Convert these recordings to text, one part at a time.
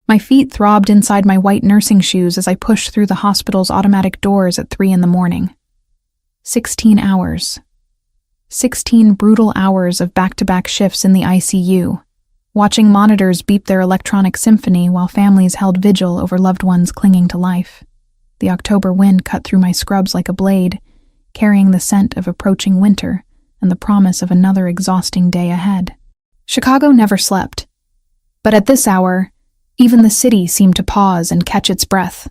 My feet throbbed inside my white nursing shoes as I pushed through the hospital's automatic doors at 3 a.m. 16 hours. 16 brutal hours of back-to-back shifts in the ICU, watching monitors beep their electronic symphony while families held vigil over loved ones clinging to life. The October wind cut through my scrubs like a blade, carrying the scent of approaching winter and the promise of another exhausting day ahead. Chicago never slept. But at this hour, even the city seemed to pause and catch its breath.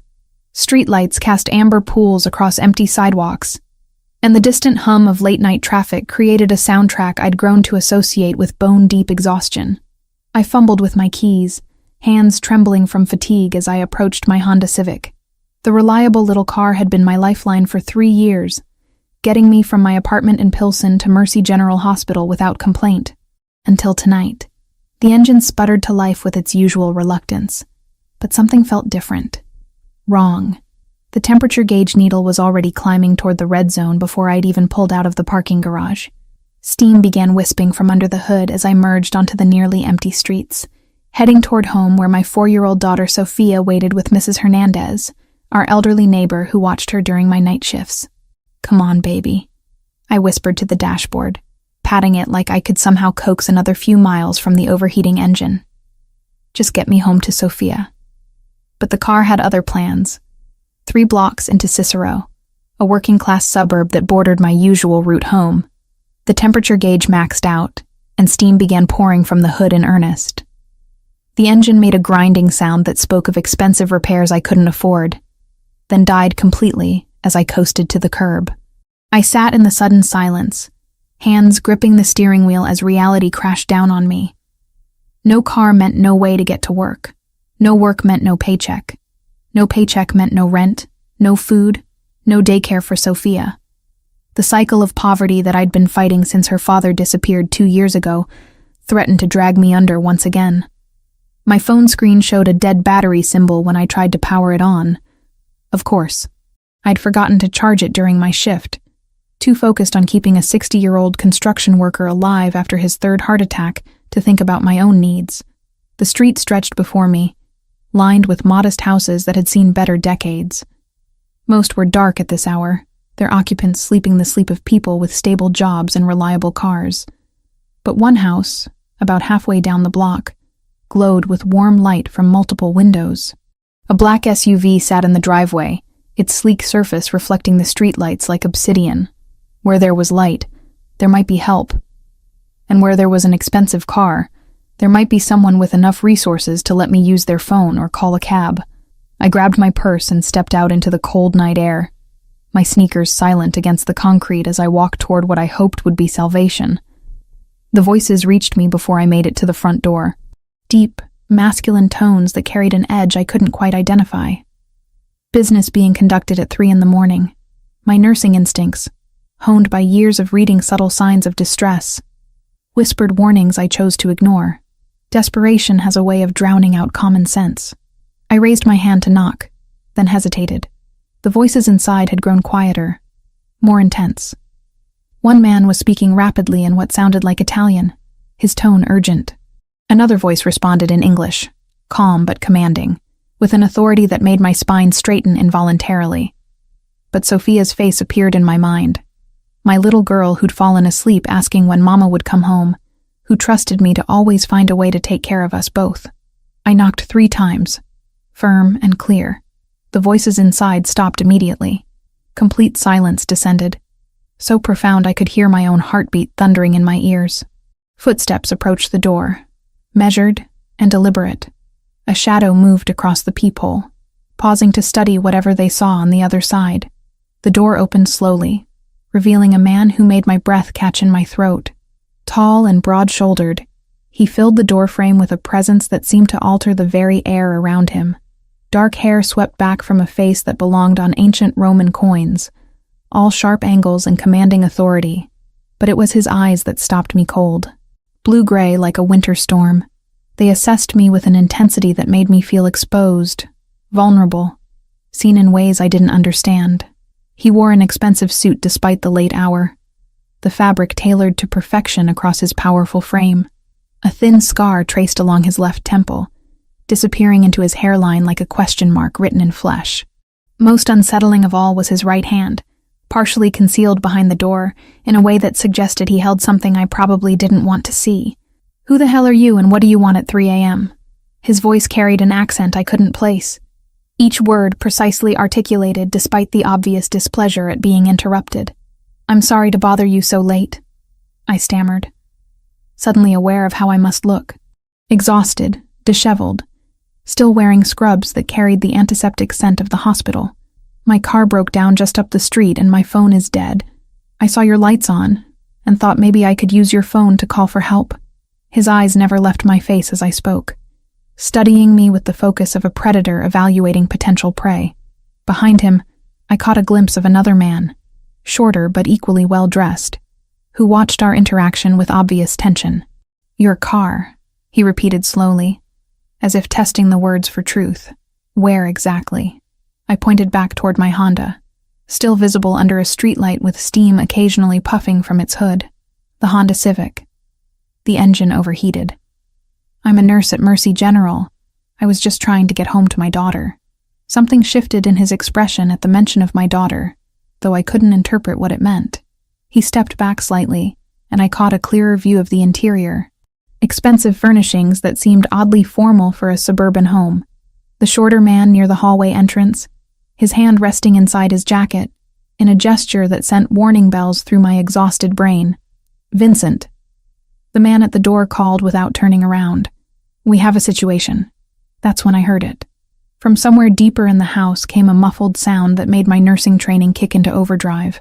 Streetlights cast amber pools across empty sidewalks, and the distant hum of late-night traffic created a soundtrack I'd grown to associate with bone-deep exhaustion. I fumbled with my keys, hands trembling from fatigue as I approached my Honda Civic. The reliable little car had been my lifeline for 3 years, getting me from my apartment in Pilsen to Mercy General Hospital without complaint. Until tonight. The engine sputtered to life with its usual reluctance, but something felt different. Wrong. The temperature gauge needle was already climbing toward the red zone before I'd even pulled out of the parking garage. Steam began wisping from under the hood as I merged onto the nearly empty streets, heading toward home where my 4-year-old daughter Sophia waited with Mrs. Hernandez, our elderly neighbor who watched her during my night shifts. "Come on, baby," I whispered to the dashboard, patting it like I could somehow coax another few miles from the overheating engine. "Just get me home to Sophia." But the car had other plans. 3 blocks into Cicero, a working-class suburb that bordered my usual route home, the temperature gauge maxed out, and steam began pouring from the hood in earnest. The engine made a grinding sound that spoke of expensive repairs I couldn't afford, then died completely as I coasted to the curb. I sat in the sudden silence, hands gripping the steering wheel as reality crashed down on me. No car meant no way to get to work. No work meant no paycheck. No paycheck meant no rent, no food, no daycare for Sophia. The cycle of poverty that I'd been fighting since her father disappeared 2 years ago threatened to drag me under once again. My phone screen showed a dead battery symbol when I tried to power it on. Of course, I'd forgotten to charge it during my shift, too focused on keeping a 60-year-old construction worker alive after his 3rd heart attack to think about my own needs. The street stretched before me, lined with modest houses that had seen better decades. Most were dark at this hour, their occupants sleeping the sleep of people with stable jobs and reliable cars. But one house, about halfway down the block, glowed with warm light from multiple windows. A black SUV sat in the driveway, its sleek surface reflecting the streetlights like obsidian. Where there was light, there might be help. And where there was an expensive car, there might be someone with enough resources to let me use their phone or call a cab. I grabbed my purse and stepped out into the cold night air, my sneakers silent against the concrete as I walked toward what I hoped would be salvation. The voices reached me before I made it to the front door. Deep, masculine tones that carried an edge I couldn't quite identify. Business being conducted at 3 a.m. My nursing instincts, honed by years of reading subtle signs of distress, whispered warnings I chose to ignore. Desperation has a way of drowning out common sense. I raised my hand to knock, then hesitated. The voices inside had grown quieter, more intense. One man was speaking rapidly in what sounded like Italian, his tone urgent. Another voice responded in English, calm but commanding, with an authority that made my spine straighten involuntarily. But Sophia's face appeared in my mind. My little girl who'd fallen asleep asking when Mama would come home, who trusted me to always find a way to take care of us both. I knocked 3 times, firm and clear. The voices inside stopped immediately. Complete silence descended, so profound I could hear my own heartbeat thundering in my ears. Footsteps approached the door, measured and deliberate. A shadow moved across the peephole, pausing to study whatever they saw on the other side. The door opened slowly, revealing a man who made my breath catch in my throat. Tall and broad-shouldered, he filled the doorframe with a presence that seemed to alter the very air around him. Dark hair swept back from a face that belonged on ancient Roman coins, all sharp angles and commanding authority, but it was his eyes that stopped me cold. Blue-gray like a winter storm, they assessed me with an intensity that made me feel exposed, vulnerable, seen in ways I didn't understand. He wore an expensive suit despite the late hour, the fabric tailored to perfection across his powerful frame. A thin scar traced along his left temple, disappearing into his hairline like a question mark written in flesh. Most unsettling of all was his right hand, partially concealed behind the door in a way that suggested he held something I probably didn't want to see. "Who the hell are you and what do you want at 3 a.m.? His voice carried an accent I couldn't place, each word precisely articulated despite the obvious displeasure at being interrupted. "I'm sorry to bother you so late," I stammered, suddenly aware of how I must look. Exhausted, disheveled, still wearing scrubs that carried the antiseptic scent of the hospital. "My car broke down just up the street and my phone is dead. I saw your lights on and thought maybe I could use your phone to call for help." His eyes never left my face as I spoke, studying me with the focus of a predator evaluating potential prey. Behind him, I caught a glimpse of another man, shorter but equally well-dressed, who watched our interaction with obvious tension. "Your car," he repeated slowly, as if testing the words for truth. "Where exactly?" I pointed back toward my Honda, still visible under a streetlight with steam occasionally puffing from its hood. The Honda Civic. The engine overheated. "I'm a nurse at Mercy General. I was just trying to get home to my daughter." Something shifted in his expression at the mention of my daughter, though I couldn't interpret what it meant. He stepped back slightly, and I caught a clearer view of the interior. Expensive furnishings that seemed oddly formal for a suburban home. The shorter man near the hallway entrance, his hand resting inside his jacket, in a gesture that sent warning bells through my exhausted brain. "Vincent." The man at the door called without turning around. "We have a situation." That's when I heard it. From somewhere deeper in the house came a muffled sound that made my nursing training kick into overdrive.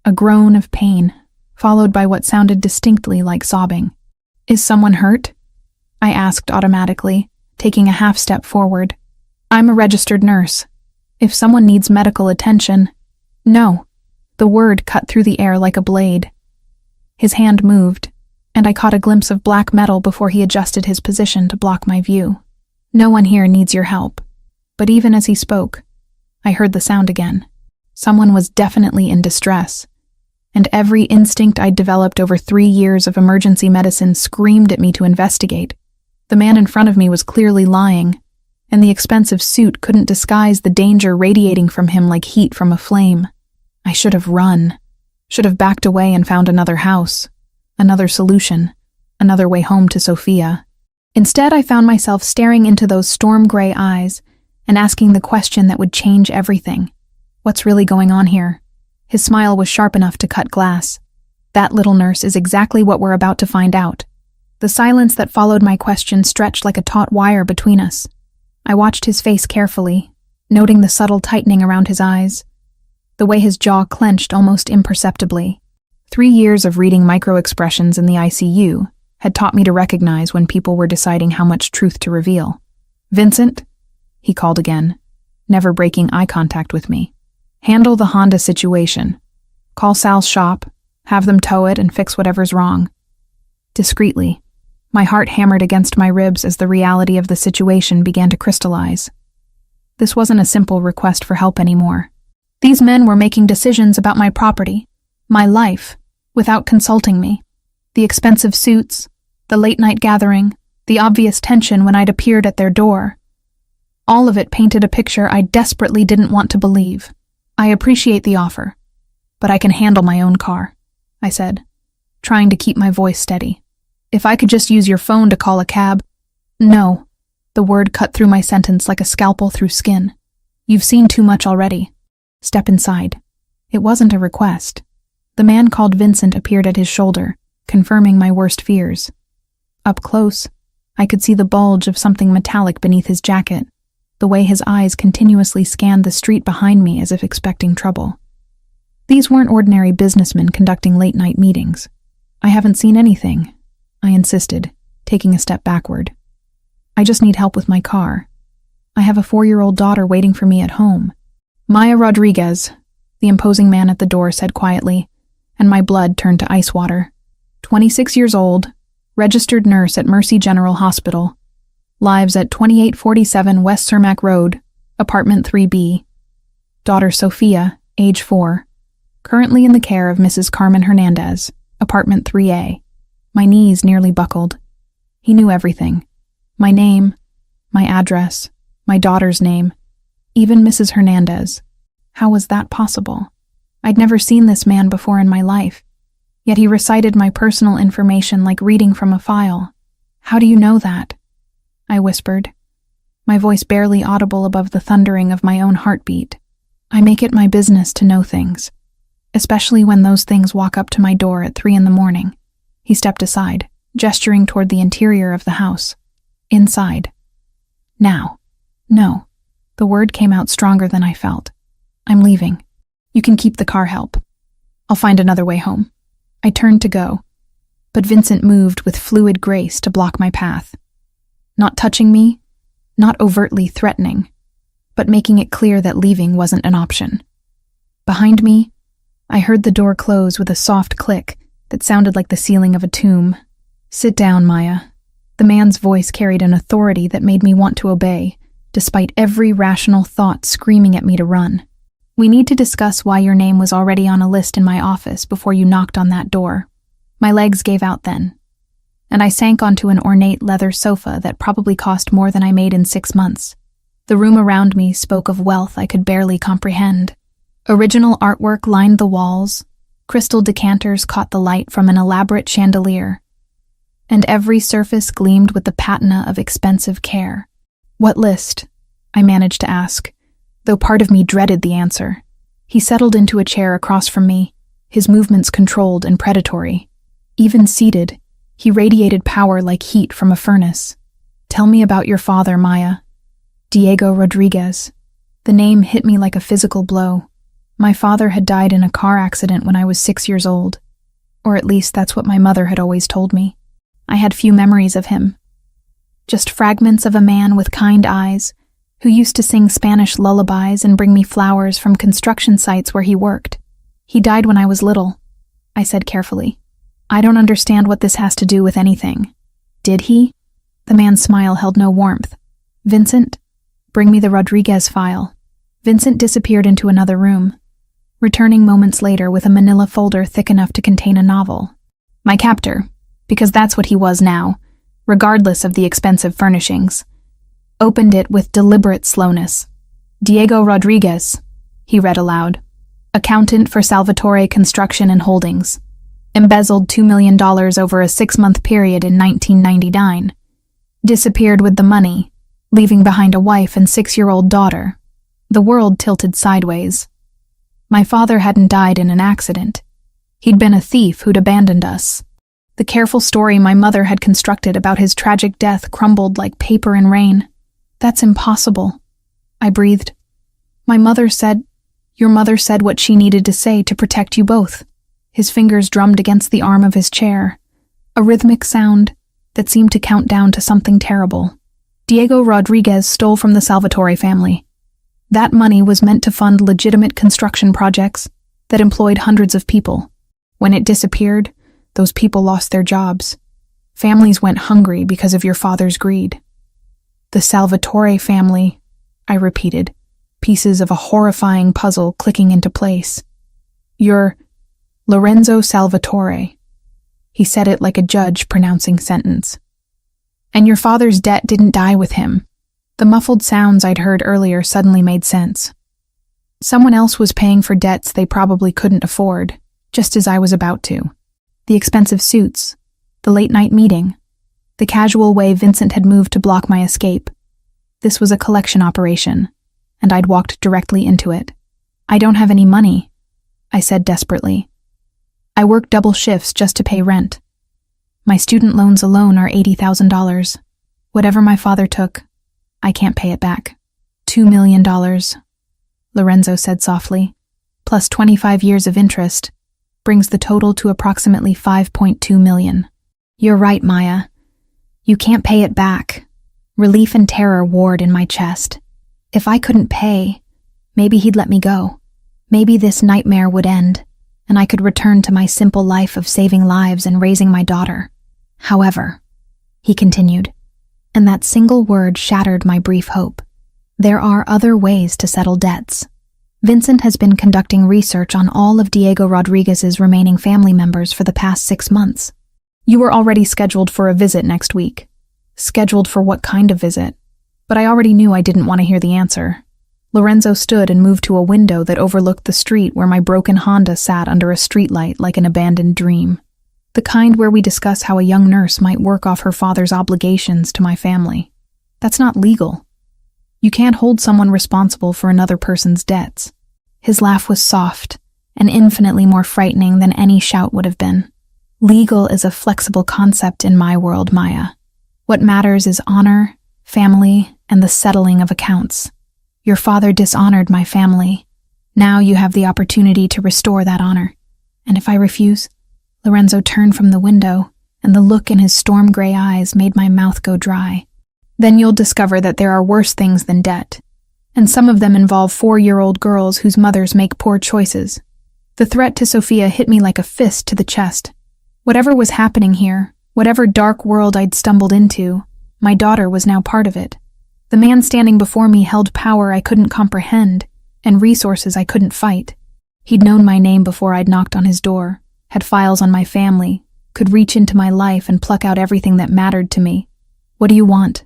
A groan of pain, followed by what sounded distinctly like sobbing. "Is someone hurt?" I asked automatically, taking a half step forward. "I'm a registered nurse. If someone needs medical attention..." "No." The word cut through the air like a blade. His hand moved, and I caught a glimpse of black metal before he adjusted his position to block my view. "No one here needs your help." But even as he spoke, I heard the sound again. Someone was definitely in distress, and every instinct I'd developed over 3 years of emergency medicine screamed at me to investigate. The man in front of me was clearly lying, and the expensive suit couldn't disguise the danger radiating from him like heat from a flame. I should have run, should have backed away and found another house, another solution, another way home to Sophia. Instead, I found myself staring into those storm-gray eyes and asking the question that would change everything. What's really going on here? His smile was sharp enough to cut glass. "That, little nurse, is exactly what we're about to find out." The silence that followed my question stretched like a taut wire between us. I watched his face carefully, noting the subtle tightening around his eyes, the way his jaw clenched almost imperceptibly. 3 years of reading micro-expressions in the ICU had taught me to recognize when people were deciding how much truth to reveal. "Vincent?" he called again, never breaking eye contact with me. "Handle the Honda situation. Call Sal's shop, have them tow it, and fix whatever's wrong." Discreetly, my heart hammered against my ribs as the reality of the situation began to crystallize. This wasn't a simple request for help anymore. These men were making decisions about my property, my life, without consulting me. The expensive suits, the late-night gathering, the obvious tension when I'd appeared at their door. All of it painted a picture I desperately didn't want to believe. "I appreciate the offer, but I can handle my own car," I said, trying to keep my voice steady. "If I could just use your phone to call a cab..." "No." The word cut through my sentence like a scalpel through skin. "You've seen too much already. Step inside." It wasn't a request. The man called Vincent appeared at his shoulder, confirming my worst fears. Up close, I could see the bulge of something metallic beneath his jacket, the way his eyes continuously scanned the street behind me as if expecting trouble. These weren't ordinary businessmen conducting late-night meetings. "I haven't seen anything," I insisted, taking a step backward. "I just need help with my car. I have a 4-year-old daughter waiting for me at home." "Maya Rodriguez," the imposing man at the door said quietly, and my blood turned to ice water. 26 years old, registered nurse at Mercy General Hospital. Lives at 2847 West Cermak Road, apartment 3B. Daughter Sophia, age 4. Currently in the care of Mrs. Carmen Hernandez, apartment 3A. My knees nearly buckled. He knew everything. My name, my address, my daughter's name, even Mrs. Hernandez. How was that possible? I'd never seen this man before in my life, yet he recited my personal information like reading from a file. How do you know that? I whispered, my voice barely audible above the thundering of my own heartbeat. I make it my business to know things, especially when those things walk up to my door at 3 a.m. He stepped aside, gesturing toward the interior of the house. Inside. Now. No. The word came out stronger than I felt. I'm leaving. You can keep the car help. I'll find another way home. I turned to go, but Vincent moved with fluid grace to block my path. Not touching me, not overtly threatening, but making it clear that leaving wasn't an option. Behind me, I heard the door close with a soft click that sounded like the ceiling of a tomb. Sit down, Maya. The man's voice carried an authority that made me want to obey, despite every rational thought screaming at me to run. We need to discuss why your name was already on a list in my office before you knocked on that door. My legs gave out then, and I sank onto an ornate leather sofa that probably cost more than I made in 6 months. The room around me spoke of wealth I could barely comprehend. Original artwork lined the walls, crystal decanters caught the light from an elaborate chandelier, and every surface gleamed with the patina of expensive care. What list? I managed to ask, though part of me dreaded the answer. He settled into a chair across from me, his movements controlled and predatory. Even seated, he radiated power like heat from a furnace. Tell me about your father, Maya. Diego Rodriguez. The name hit me like a physical blow. My father had died in a car accident when I was 6 years old, or at least that's what my mother had always told me. I had few memories of him. Just fragments of a man with kind eyes, who used to sing Spanish lullabies and bring me flowers from construction sites where he worked. He died when I was little, I said carefully. I don't understand what this has to do with anything. Did he? The man's smile held no warmth. Vincent, bring me the Rodriguez file. Vincent disappeared into another room, returning moments later with a manila folder thick enough to contain a novel. My captor, because that's what he was now, regardless of the expensive furnishings, opened it with deliberate slowness. Diego Rodriguez, he read aloud, accountant for Salvatore Construction and Holdings, embezzled $2 million over a 6-month period in 1999, disappeared with the money, leaving behind a wife and 6-year-old daughter. The world tilted sideways. My father hadn't died in an accident. He'd been a thief who'd abandoned us. The careful story my mother had constructed about his tragic death crumbled like paper in rain. That's impossible, I breathed. Your mother said what she needed to say to protect you both. His fingers drummed against the arm of his chair, a rhythmic sound that seemed to count down to something terrible. Diego Rodriguez stole from the Salvatore family. That money was meant to fund legitimate construction projects that employed hundreds of people. When it disappeared, those people lost their jobs. Families went hungry because of your father's greed. The Salvatore family, I repeated, pieces of a horrifying puzzle clicking into place. You're Lorenzo Salvatore. He said it like a judge pronouncing sentence. And your father's debt didn't die with him. The muffled sounds I'd heard earlier suddenly made sense. Someone else was paying for debts they probably couldn't afford, just as I was about to. The expensive suits, the late-night meeting, the casual way Vincent had moved to block my escape. This was a collection operation, and I'd walked directly into it. I don't have any money, I said desperately. I work double shifts just to pay rent. My student loans alone are $80,000. Whatever my father took, I can't pay it back. $2 million, Lorenzo said softly, plus 25 years of interest, brings the total to approximately $5.2 million. You're right, Maya. You can't pay it back. Relief and terror warred in my chest. If I couldn't pay, maybe he'd let me go. Maybe this nightmare would end, and I could return to my simple life of saving lives and raising my daughter. However, he continued, and that single word shattered my brief hope. There are other ways to settle debts. Vincent has been conducting research on all of Diego Rodriguez's remaining family members for the past 6 months. You were already scheduled for a visit next week. Scheduled for what kind of visit? But I already knew I didn't want to hear the answer. Lorenzo stood and moved to a window that overlooked the street where my broken Honda sat under a streetlight like an abandoned dream. The kind where we discuss how a young nurse might work off her father's obligations to my family. That's not legal. You can't hold someone responsible for another person's debts. His laugh was soft and infinitely more frightening than any shout would have been. Legal is a flexible concept in my world, Maya. What matters is honor, family, and the settling of accounts. Your father dishonored my family. Now you have the opportunity to restore that honor. And if I refuse? Lorenzo turned from the window, and the look in his storm-gray eyes made my mouth go dry. Then you'll discover that there are worse things than debt. And some of them involve 4-year-old girls whose mothers make poor choices. The threat to Sophia hit me like a fist to the chest. Whatever was happening here, whatever dark world I'd stumbled into, my daughter was now part of it. The man standing before me held power I couldn't comprehend, and resources I couldn't fight. He'd known my name before I'd knocked on his door, had files on my family, could reach into my life and pluck out everything that mattered to me. What do you want?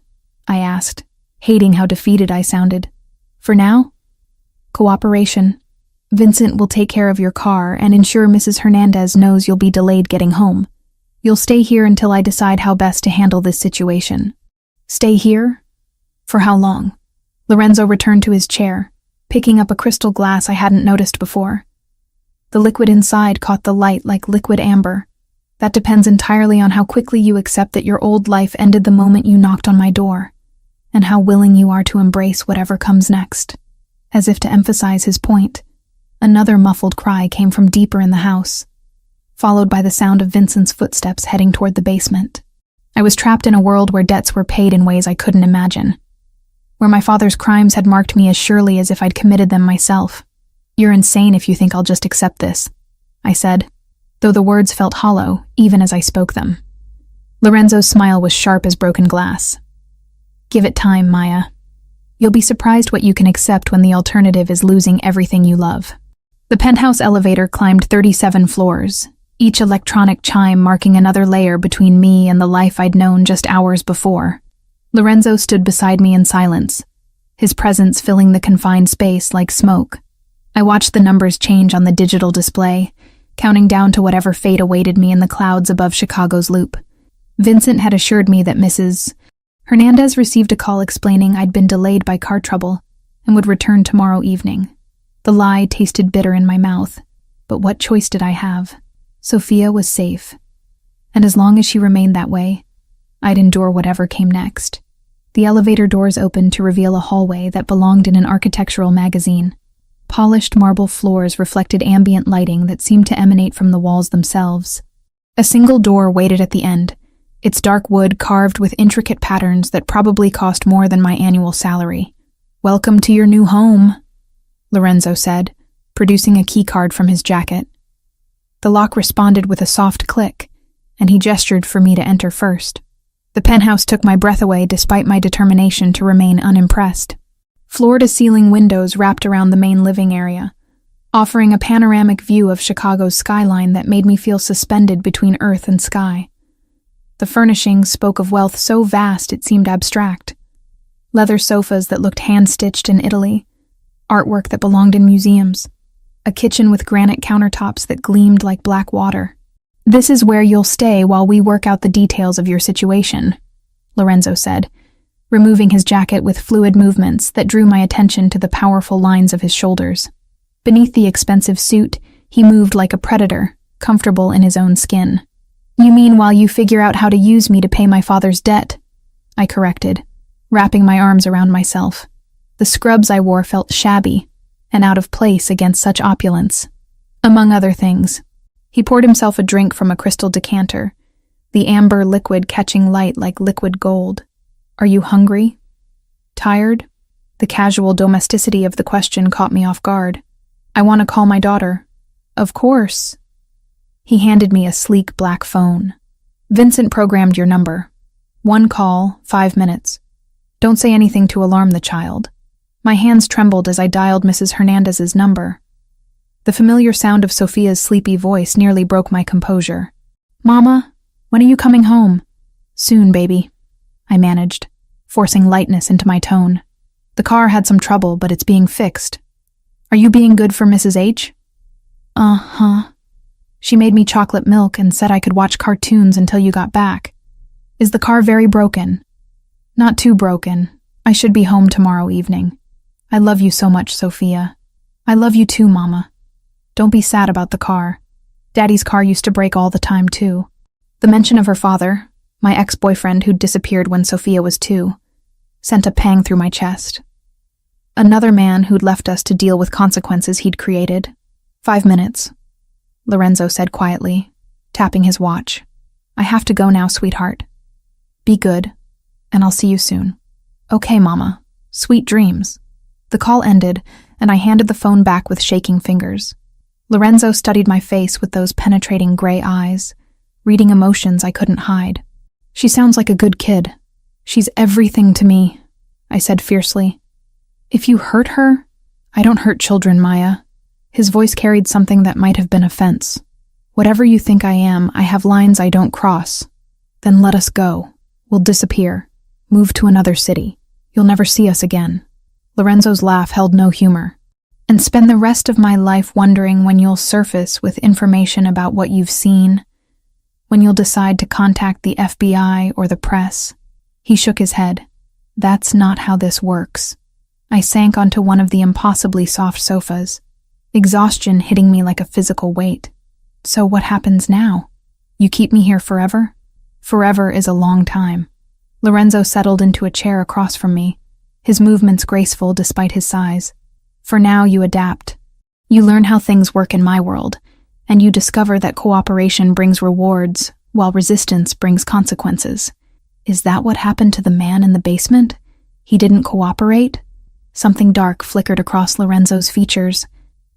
I asked, hating how defeated I sounded. For now? Cooperation. Vincent will take care of your car and ensure Mrs. Hernandez knows you'll be delayed getting home. You'll stay here until I decide how best to handle this situation. Stay here? For how long? Lorenzo returned to his chair, picking up a crystal glass I hadn't noticed before. The liquid inside caught the light like liquid amber. That depends entirely on how quickly you accept that your old life ended the moment you knocked on my door, and how willing you are to embrace whatever comes next. As if to emphasize his point, another muffled cry came from deeper in the house, followed by the sound of Vincent's footsteps heading toward the basement. I was trapped in a world where debts were paid in ways I couldn't imagine, where my father's crimes had marked me as surely as if I'd committed them myself. You're insane if you think I'll just accept this, I said, though the words felt hollow even as I spoke them. Lorenzo's smile was sharp as broken glass. Give it time, Maya. You'll be surprised what you can accept when the alternative is losing everything you love. The penthouse elevator climbed 37 floors, each electronic chime marking another layer between me and the life I'd known just hours before. Lorenzo stood beside me in silence, his presence filling the confined space like smoke. I watched the numbers change on the digital display, counting down to whatever fate awaited me in the clouds above Chicago's loop. Vincent had assured me that Mrs. Hernandez received a call explaining I'd been delayed by car trouble and would return tomorrow evening. The lie tasted bitter in my mouth, but what choice did I have? Sophia was safe, and as long as she remained that way, I'd endure whatever came next. The elevator doors opened to reveal a hallway that belonged in an architectural magazine. Polished marble floors reflected ambient lighting that seemed to emanate from the walls themselves. A single door waited at the end, its dark wood carved with intricate patterns that probably cost more than my annual salary. "Welcome to your new home," Lorenzo said, producing a keycard from his jacket. The lock responded with a soft click, and he gestured for me to enter first. The penthouse took my breath away despite my determination to remain unimpressed. Floor-to-ceiling windows wrapped around the main living area, offering a panoramic view of Chicago's skyline that made me feel suspended between earth and sky. The furnishings spoke of wealth so vast it seemed abstract. Leather sofas that looked hand-stitched in Italy, artwork that belonged in museums, a kitchen with granite countertops that gleamed like black water. "This is where you'll stay while we work out the details of your situation," Lorenzo said, removing his jacket with fluid movements that drew my attention to the powerful lines of his shoulders. Beneath the expensive suit, he moved like a predator, comfortable in his own skin. "You mean while you figure out how to use me to pay my father's debt?" I corrected, wrapping my arms around myself. The scrubs I wore felt shabby and out of place against such opulence. Among other things, he poured himself a drink from a crystal decanter, the amber liquid catching light like liquid gold. "Are you hungry? Tired?" The casual domesticity of the question caught me off guard. "I want to call my daughter." "Of course." He handed me a sleek black phone. "Vincent programmed your number. 1 call, 5 minutes. Don't say anything to alarm the child." My hands trembled as I dialed Mrs. Hernandez's number. The familiar sound of Sophia's sleepy voice nearly broke my composure. "Mama, when are you coming home?" "Soon, baby," I managed, forcing lightness into my tone. The car had some trouble, but it's being fixed. Are you being good for Mrs. H? Uh-huh. She made me chocolate milk and said I could watch cartoons until you got back. Is the car very broken? Not too broken. I should be home tomorrow evening. I love you so much, Sophia. I love you too, Mama. Don't be sad about the car. Daddy's car used to break all the time, too. The mention of her father, my ex-boyfriend who'd disappeared when Sophia was 2, sent a pang through my chest. Another man who'd left us to deal with consequences he'd created. 5 minutes, Lorenzo said quietly, tapping his watch. I have to go now, sweetheart. Be good, and I'll see you soon. Okay, Mama. Sweet dreams. The call ended, and I handed the phone back with shaking fingers. Lorenzo studied my face with those penetrating gray eyes, reading emotions I couldn't hide. She sounds like a good kid. She's everything to me, I said fiercely. If you hurt her, I don't hurt children, Maya. His voice carried something that might have been offense. Whatever you think I am, I have lines I don't cross. Then let us go. We'll disappear. Move to another city. You'll never see us again. Lorenzo's laugh held no humor. And spend the rest of my life wondering when you'll surface with information about what you've seen, when you'll decide to contact the FBI or the press. He shook his head. That's not how this works. I sank onto one of the impossibly soft sofas, exhaustion hitting me like a physical weight. So what happens now? You keep me here forever? Forever is a long time. Lorenzo settled into a chair across from me, his movements graceful despite his size. For now, you adapt. You learn how things work in my world, and you discover that cooperation brings rewards, while resistance brings consequences. Is that what happened to the man in the basement? He didn't cooperate? Something dark flickered across Lorenzo's features.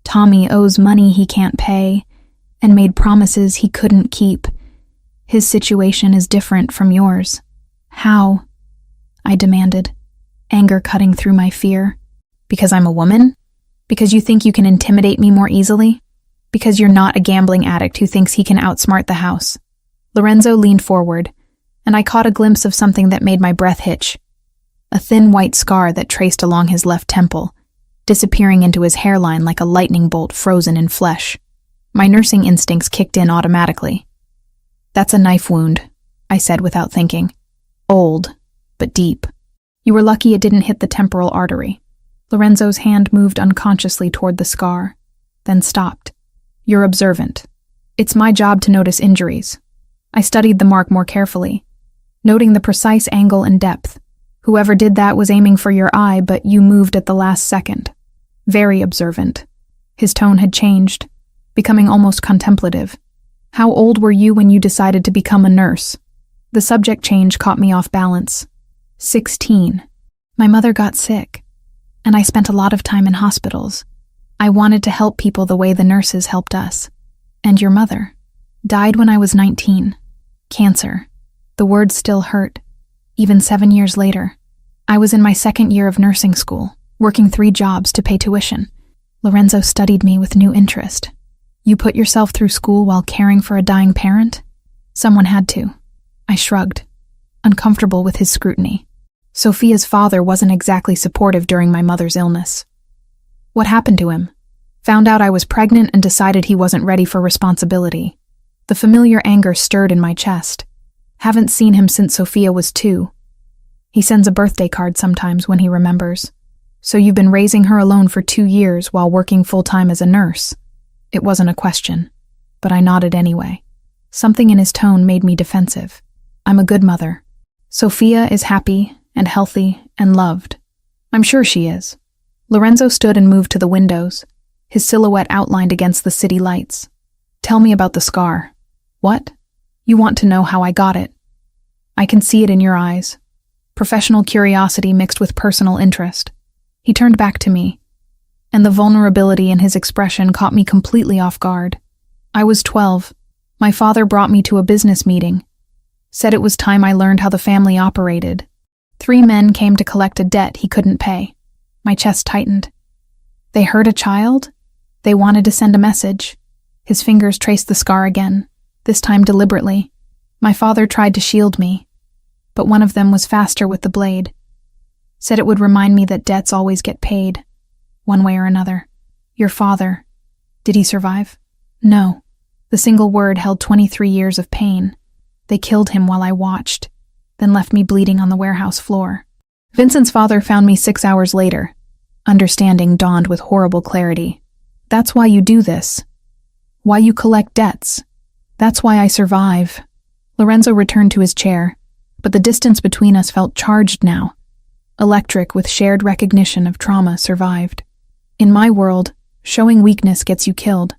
Tommy owes money he can't pay, and made promises he couldn't keep. His situation is different from yours. How? I demanded, anger cutting through my fear. Because I'm a woman? Because you think you can intimidate me more easily? Because you're not a gambling addict who thinks he can outsmart the house? Lorenzo leaned forward, and I caught a glimpse of something that made my breath hitch. A thin white scar that traced along his left temple, disappearing into his hairline like a lightning bolt frozen in flesh. My nursing instincts kicked in automatically. That's a knife wound, I said without thinking. Old, but deep. You were lucky it didn't hit the temporal artery. Lorenzo's hand moved unconsciously toward the scar, then stopped. You're observant. It's my job to notice injuries. I studied the mark more carefully, noting the precise angle and depth. Whoever did that was aiming for your eye, but you moved at the last second. Very observant. His tone had changed, becoming almost contemplative. How old were you when you decided to become a nurse? The subject change caught me off balance. 16. My mother got sick, and I spent a lot of time in hospitals. I wanted to help people the way the nurses helped us. And your mother died when I was 19. Cancer. The words still hurt, even 7 years later. I was in my 2nd year of nursing school, working 3 jobs to pay tuition. Lorenzo studied me with new interest. You put yourself through school while caring for a dying parent? Someone had to. I shrugged, uncomfortable with his scrutiny. Sophia's father wasn't exactly supportive during my mother's illness. What happened to him? Found out I was pregnant and decided he wasn't ready for responsibility. The familiar anger stirred in my chest. Haven't seen him since Sophia was 2. He sends a birthday card sometimes when he remembers. So you've been raising her alone for 2 years while working full-time as a nurse. It wasn't a question, but I nodded anyway. Something in his tone made me defensive. I'm a good mother. Sophia is happy and healthy and loved. I'm sure she is. Lorenzo stood and moved to the windows, his silhouette outlined against the city lights. Tell me about the scar. What? You want to know how I got it. I can see it in your eyes. Professional curiosity mixed with personal interest. He turned back to me, and the vulnerability in his expression caught me completely off guard. I was 12. My father brought me to a business meeting. Said it was time I learned how the family operated. 3 men came to collect a debt he couldn't pay. My chest tightened. They hurt a child? They wanted to send a message. His fingers traced the scar again, this time deliberately. My father tried to shield me, but one of them was faster with the blade. Said it would remind me that debts always get paid, one way or another. Your father, did he survive? No. The single word held 23 years of pain. They killed him while I watched, then left me bleeding on the warehouse floor. Vincent's father found me 6 hours later. Understanding dawned with horrible clarity. That's why you do this. Why you collect debts. That's why I survive. Lorenzo returned to his chair, but the distance between us felt charged now. Electric with shared recognition of trauma survived. In my world, showing weakness gets you killed.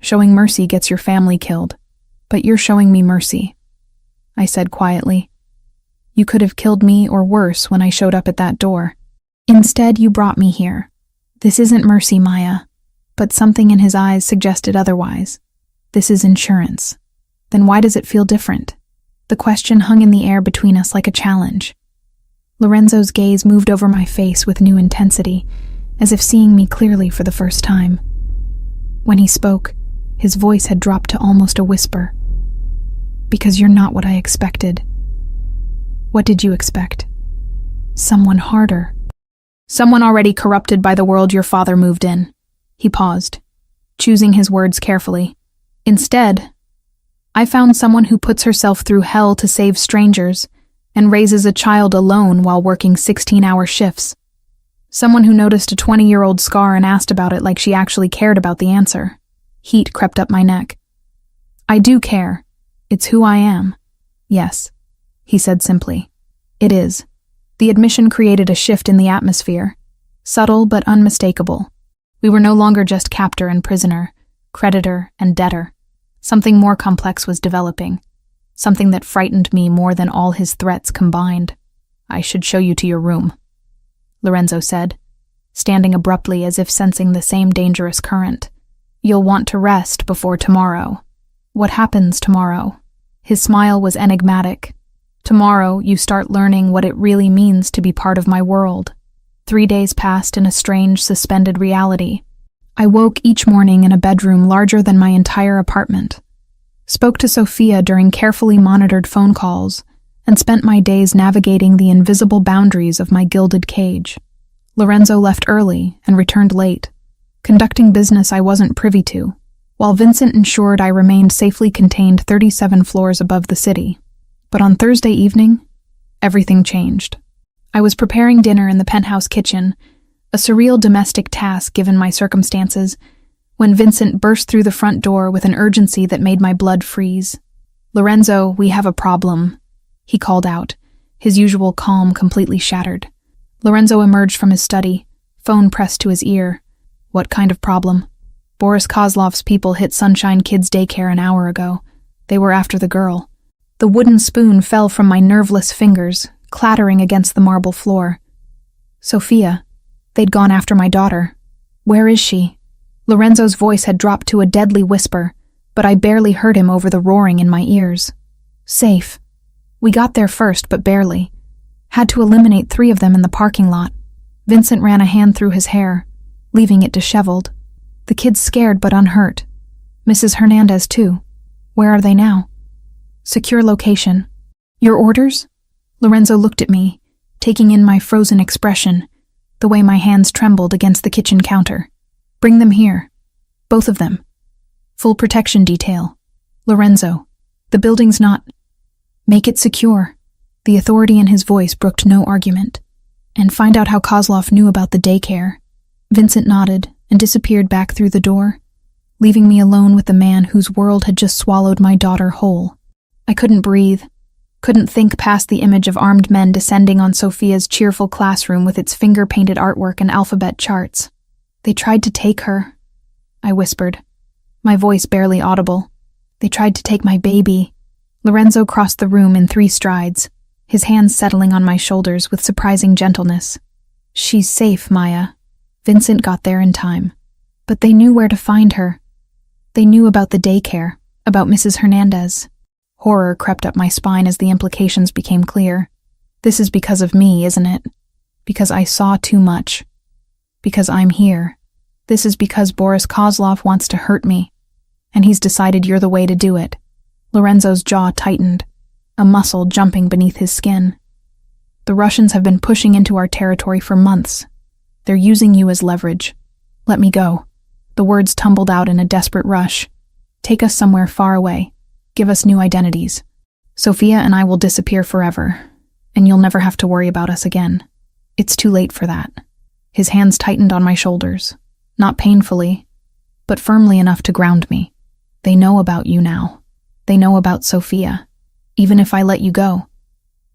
Showing mercy gets your family killed. But you're showing me mercy, I said quietly. You could have killed me or worse when I showed up at that door. Instead, you brought me here. This isn't mercy, Maya. But something in his eyes suggested otherwise. This is insurance. Then why does it feel different? The question hung in the air between us like a challenge. Lorenzo's gaze moved over my face with new intensity, as if seeing me clearly for the first time. When he spoke, his voice had dropped to almost a whisper. Because you're not what I expected. What did you expect? Someone harder. Someone already corrupted by the world your father moved in. He paused, choosing his words carefully. Instead, I found someone who puts herself through hell to save strangers and raises a child alone while working 16-hour shifts. Someone who noticed a 20-year-old scar and asked about it like she actually cared about the answer. Heat crept up my neck. I do care. It's who I am. Yes, he said simply. It is. The admission created a shift in the atmosphere, subtle but unmistakable. We were no longer just captor and prisoner, creditor and debtor. Something more complex was developing. Something that frightened me more than all his threats combined. I should show you to your room, Lorenzo said, standing abruptly as if sensing the same dangerous current. You'll want to rest before tomorrow. What happens tomorrow? His smile was enigmatic. Tomorrow, you start learning what it really means to be part of my world. 3 days passed in a strange, suspended reality. I woke each morning in a bedroom larger than my entire apartment, spoke to Sophia during carefully monitored phone calls, and spent my days navigating the invisible boundaries of my gilded cage. Lorenzo left early and returned late, conducting business I wasn't privy to, while Vincent ensured I remained safely contained 37 floors above the city. But on Thursday evening, everything changed. I was preparing dinner in the penthouse kitchen, a surreal domestic task given my circumstances, when Vincent burst through the front door with an urgency that made my blood freeze. Lorenzo, we have a problem, he called out, his usual calm completely shattered. Lorenzo emerged from his study, phone pressed to his ear. What kind of problem? Boris Kozlov's people hit Sunshine Kids Daycare an hour ago. They were after the girl. The wooden spoon fell from my nerveless fingers, clattering against the marble floor. Sophia. They'd gone after my daughter. Where is she? Lorenzo's voice had dropped to a deadly whisper, but I barely heard him over the roaring in my ears. Safe. We got there first, but barely. Had to eliminate 3 of them in the parking lot. Vincent ran a hand through his hair, leaving it disheveled. The kids scared but unhurt. Mrs. Hernandez, too. Where are they now? Secure location. Your orders? Lorenzo looked at me, taking in my frozen expression, the way my hands trembled against the kitchen counter. Bring them here. Both of them. Full protection detail. Lorenzo, the building's not... Make it secure. The authority in his voice brooked no argument. And find out how Kozlov knew about the daycare. Vincent nodded and disappeared back through the door, leaving me alone with the man whose world had just swallowed my daughter whole. I couldn't breathe, couldn't think past the image of armed men descending on Sophia's cheerful classroom with its finger-painted artwork and alphabet charts. They tried to take her, I whispered, my voice barely audible. They tried to take my baby. Lorenzo crossed the room in 3 strides, his hands settling on my shoulders with surprising gentleness. She's safe, Maya. Vincent got there in time. But they knew where to find her. They knew about the daycare, about Mrs. Hernandez. Horror crept up my spine as the implications became clear. This is because of me, isn't it? Because I saw too much. Because I'm here. This is because Boris Kozlov wants to hurt me. And he's decided you're the way to do it. Lorenzo's jaw tightened, a muscle jumping beneath his skin. The Russians have been pushing into our territory for months. They're using you as leverage. Let me go." The words tumbled out in a desperate rush. "Take us somewhere far away. Give us new identities. Sophia and I will disappear forever, and you'll never have to worry about us again. It's too late for that." His hands tightened on my shoulders, not painfully, but firmly enough to ground me. "They know about you now. They know about Sophia. Even if I let you go,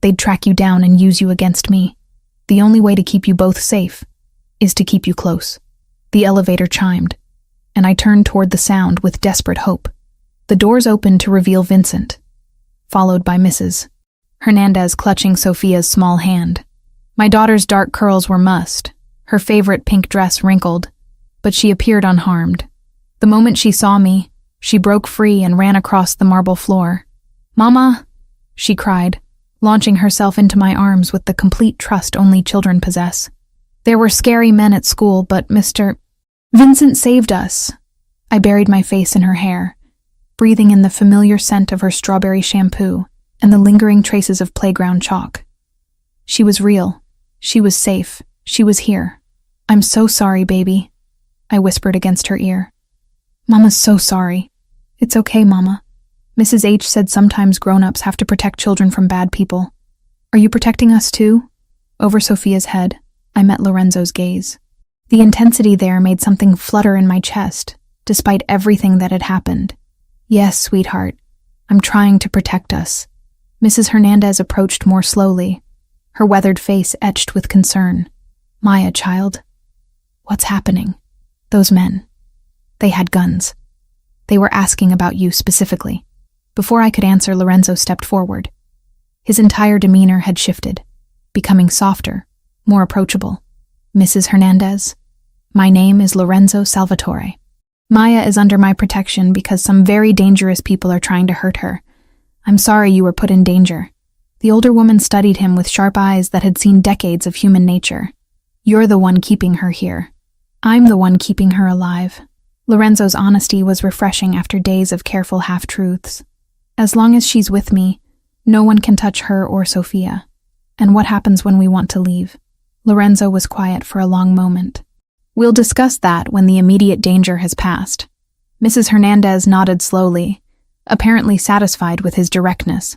they'd track you down and use you against me. The only way to keep you both safe is to keep you close." The elevator chimed, and I turned toward the sound with desperate hope. The doors opened to reveal Vincent, followed by Mrs. Hernandez clutching Sophia's small hand. My daughter's dark curls were mussed, her favorite pink dress wrinkled, but she appeared unharmed. The moment she saw me, she broke free and ran across the marble floor. "Mama!" she cried, launching herself into my arms with the complete trust only children possess. "There were scary men at school, but Mr. Vincent saved us." I buried my face in her hair, breathing in the familiar scent of her strawberry shampoo and the lingering traces of playground chalk. She was real. She was safe. She was here. "I'm so sorry, baby," I whispered against her ear. "Mama's so sorry." "It's okay, Mama. Mrs. H said sometimes grown-ups have to protect children from bad people. Are you protecting us too?" Over Sophia's head, I met Lorenzo's gaze. The intensity there made something flutter in my chest, despite everything that had happened. "Yes, sweetheart. I'm trying to protect us." Mrs. Hernandez approached more slowly, her weathered face etched with concern. "Maya, child. What's happening? Those men. They had guns. They were asking about you specifically." Before I could answer, Lorenzo stepped forward. His entire demeanor had shifted, becoming softer, more approachable. "Mrs. Hernandez, my name is Lorenzo Salvatore. Maya is under my protection because some very dangerous people are trying to hurt her. I'm sorry you were put in danger." The older woman studied him with sharp eyes that had seen decades of human nature. "You're the one keeping her here. I'm the one keeping her alive." Lorenzo's honesty was refreshing after days of careful half-truths. "As long as she's with me, no one can touch her or Sophia. And what happens when we want to leave?" Lorenzo was quiet for a long moment. "We'll discuss that when the immediate danger has passed." Mrs. Hernandez nodded slowly, apparently satisfied with his directness.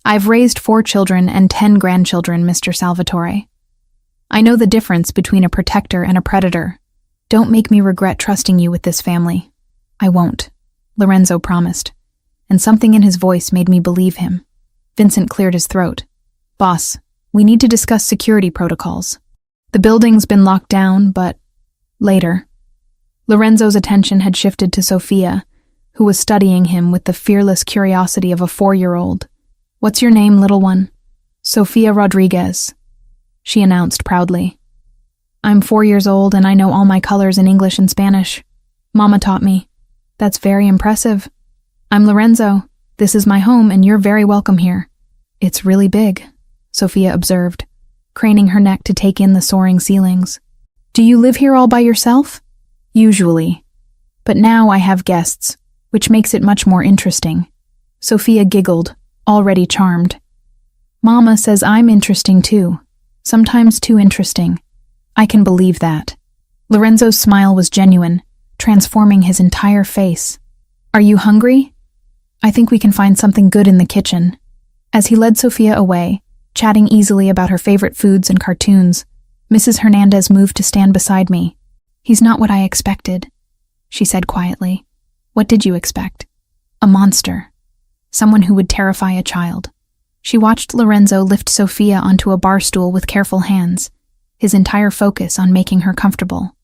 "I've raised 4 children and 10 grandchildren, Mr. Salvatore. I know the difference between a protector and a predator. Don't make me regret trusting you with this family." "I won't," Lorenzo promised, and something in his voice made me believe him. Vincent cleared his throat. "Boss, we need to discuss security protocols. The building's been locked down, but later." Lorenzo's attention had shifted to Sophia, who was studying him with the fearless curiosity of a 4-year-old. "What's your name, little one?" "Sophia Rodriguez," she announced proudly. "I'm 4 years old and I know all my colors in English and Spanish. Mama taught me." "That's very impressive. I'm Lorenzo. This is my home and you're very welcome here." "It's really big," Sophia observed, craning her neck to take in the soaring ceilings. "Do you live here all by yourself?" "Usually. But now I have guests, which makes it much more interesting." Sophia giggled, already charmed. "Mama says I'm interesting too. Sometimes too interesting." "I can believe that." Lorenzo's smile was genuine, transforming his entire face. "Are you hungry? I think we can find something good in the kitchen." As he led Sophia away, chatting easily about her favorite foods and cartoons, Mrs. Hernandez moved to stand beside me. "He's not what I expected," she said quietly. "What did you expect?" "A monster. Someone who would terrify a child." She watched Lorenzo lift Sophia onto a bar stool with careful hands, his entire focus on making her comfortable.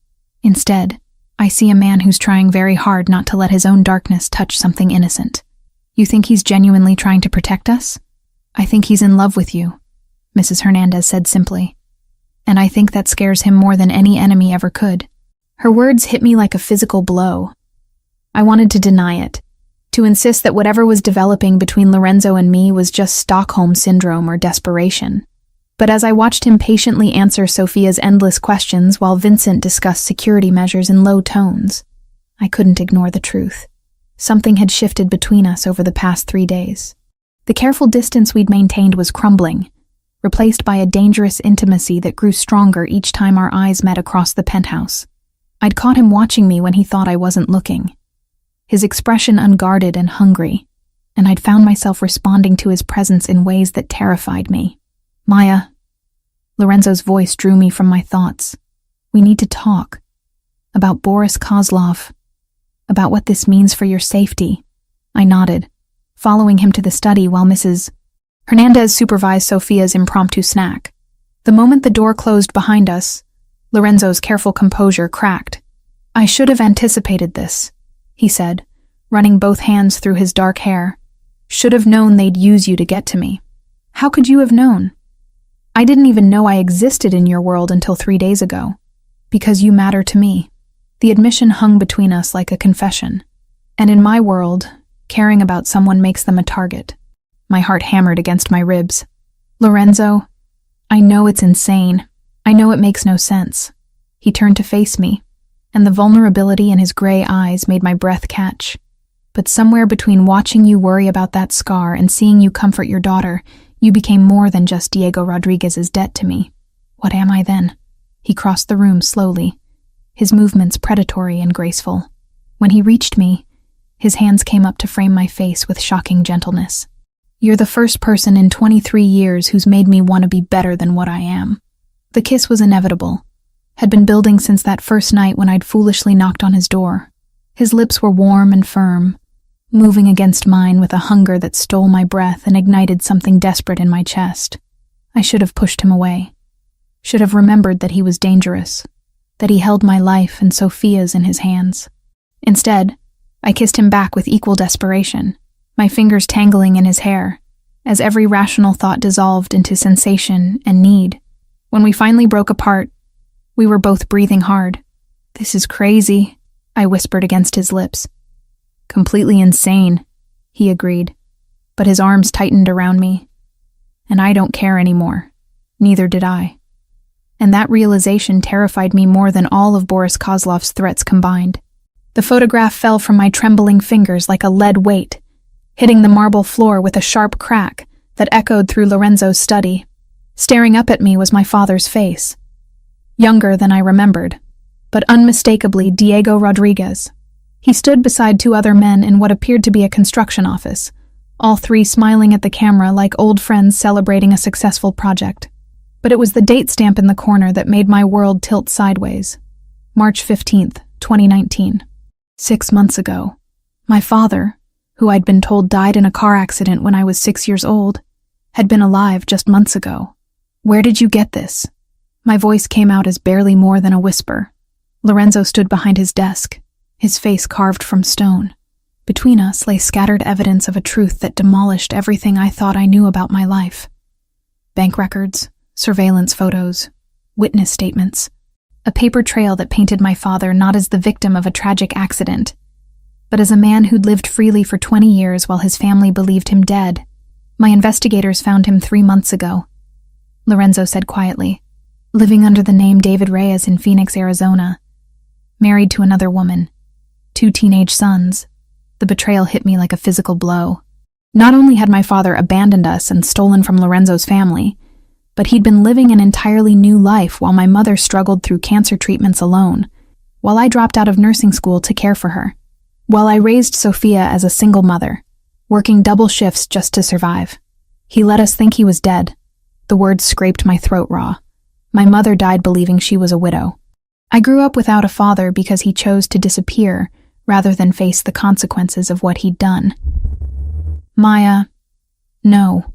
Instead, I see a man who's trying very hard not to let his own darkness touch something innocent. "You think he's genuinely trying to protect us?" "I think he's in love with you," Mrs. Hernandez said simply. "And I think that scares him more than any enemy ever could." Her words hit me like a physical blow. I wanted to deny it, to insist that whatever was developing between Lorenzo and me was just Stockholm Syndrome or desperation. But as I watched him patiently answer Sophia's endless questions while Vincent discussed security measures in low tones, I couldn't ignore the truth. Something had shifted between us over the past 3 days. The careful distance we'd maintained was crumbling, replaced by a dangerous intimacy that grew stronger each time our eyes met across the penthouse. I'd caught him watching me when he thought I wasn't looking, his expression unguarded and hungry, and I'd found myself responding to his presence in ways that terrified me. "Maya," Lorenzo's voice drew me from my thoughts. "We need to talk. About Boris Kozlov. About what this means for your safety." I nodded, following him to the study while Mrs. Hernandez supervised Sophia's impromptu snack. The moment the door closed behind us, Lorenzo's careful composure cracked. "I should have anticipated this," he said, running both hands through his dark hair. "Should have known they'd use you to get to me." "How could you have known?" "I didn't even know I existed in your world until 3 days ago. Because you matter to me." The admission hung between us like a confession. And in my world, caring about someone makes them a target. My heart hammered against my ribs. "Lorenzo, I know it's insane. I know it makes no sense." He turned to face me, and the vulnerability in his gray eyes made my breath catch. "But somewhere between watching you worry about that scar and seeing you comfort your daughter, you became more than just Diego Rodriguez's debt to me. What am I then?" He crossed the room slowly, his movements predatory and graceful. When he reached me, his hands came up to frame my face with shocking gentleness. "You're the first person in 23 years who's made me want to be better than what I am." The kiss was inevitable, had been building since that first night when I'd foolishly knocked on his door. His lips were warm and firm, moving against mine with a hunger that stole my breath and ignited something desperate in my chest. I should have pushed him away, should have remembered that he was dangerous, that he held my life and Sophia's in his hands. Instead, I kissed him back with equal desperation, my fingers tangling in his hair, as every rational thought dissolved into sensation and need. When we finally broke apart, we were both breathing hard. "This is crazy," I whispered against his lips. "Completely insane," he agreed, but his arms tightened around me. "And I don't care anymore. Neither did I." And that realization terrified me more than all of Boris Kozlov's threats combined. The photograph fell from my trembling fingers like a lead weight, hitting the marble floor with a sharp crack that echoed through Lorenzo's study. Staring up at me was my father's face. Younger than I remembered, but unmistakably Diego Rodriguez. He stood beside 2 other men in what appeared to be a construction office, all 3 smiling at the camera like old friends celebrating a successful project. But it was the date stamp in the corner that made my world tilt sideways. March 15th, 2019. 6 months ago. My father, who I'd been told died in a car accident when I was 6 years old, had been alive just months ago. "Where did you get this?" My voice came out as barely more than a whisper. Lorenzo stood behind his desk, his face carved from stone. Between us lay scattered evidence of a truth that demolished everything I thought I knew about my life. Bank records, surveillance photos, witness statements. A paper trail that painted my father not as the victim of a tragic accident, but as a man who'd lived freely for 20 years while his family believed him dead. "My investigators found him 3 months ago," Lorenzo said quietly, "living under the name David Reyes in Phoenix, Arizona, married to another woman, 2 teenage sons." The betrayal hit me like a physical blow. Not only had my father abandoned us and stolen from Lorenzo's family, but he'd been living an entirely new life while my mother struggled through cancer treatments alone, while I dropped out of nursing school to care for her, while I raised Sophia as a single mother, working double shifts just to survive. He let us think he was dead. The words scraped my throat raw. My mother died believing she was a widow. I grew up without a father because he chose to disappear rather than face the consequences of what he'd done. "Maya, no."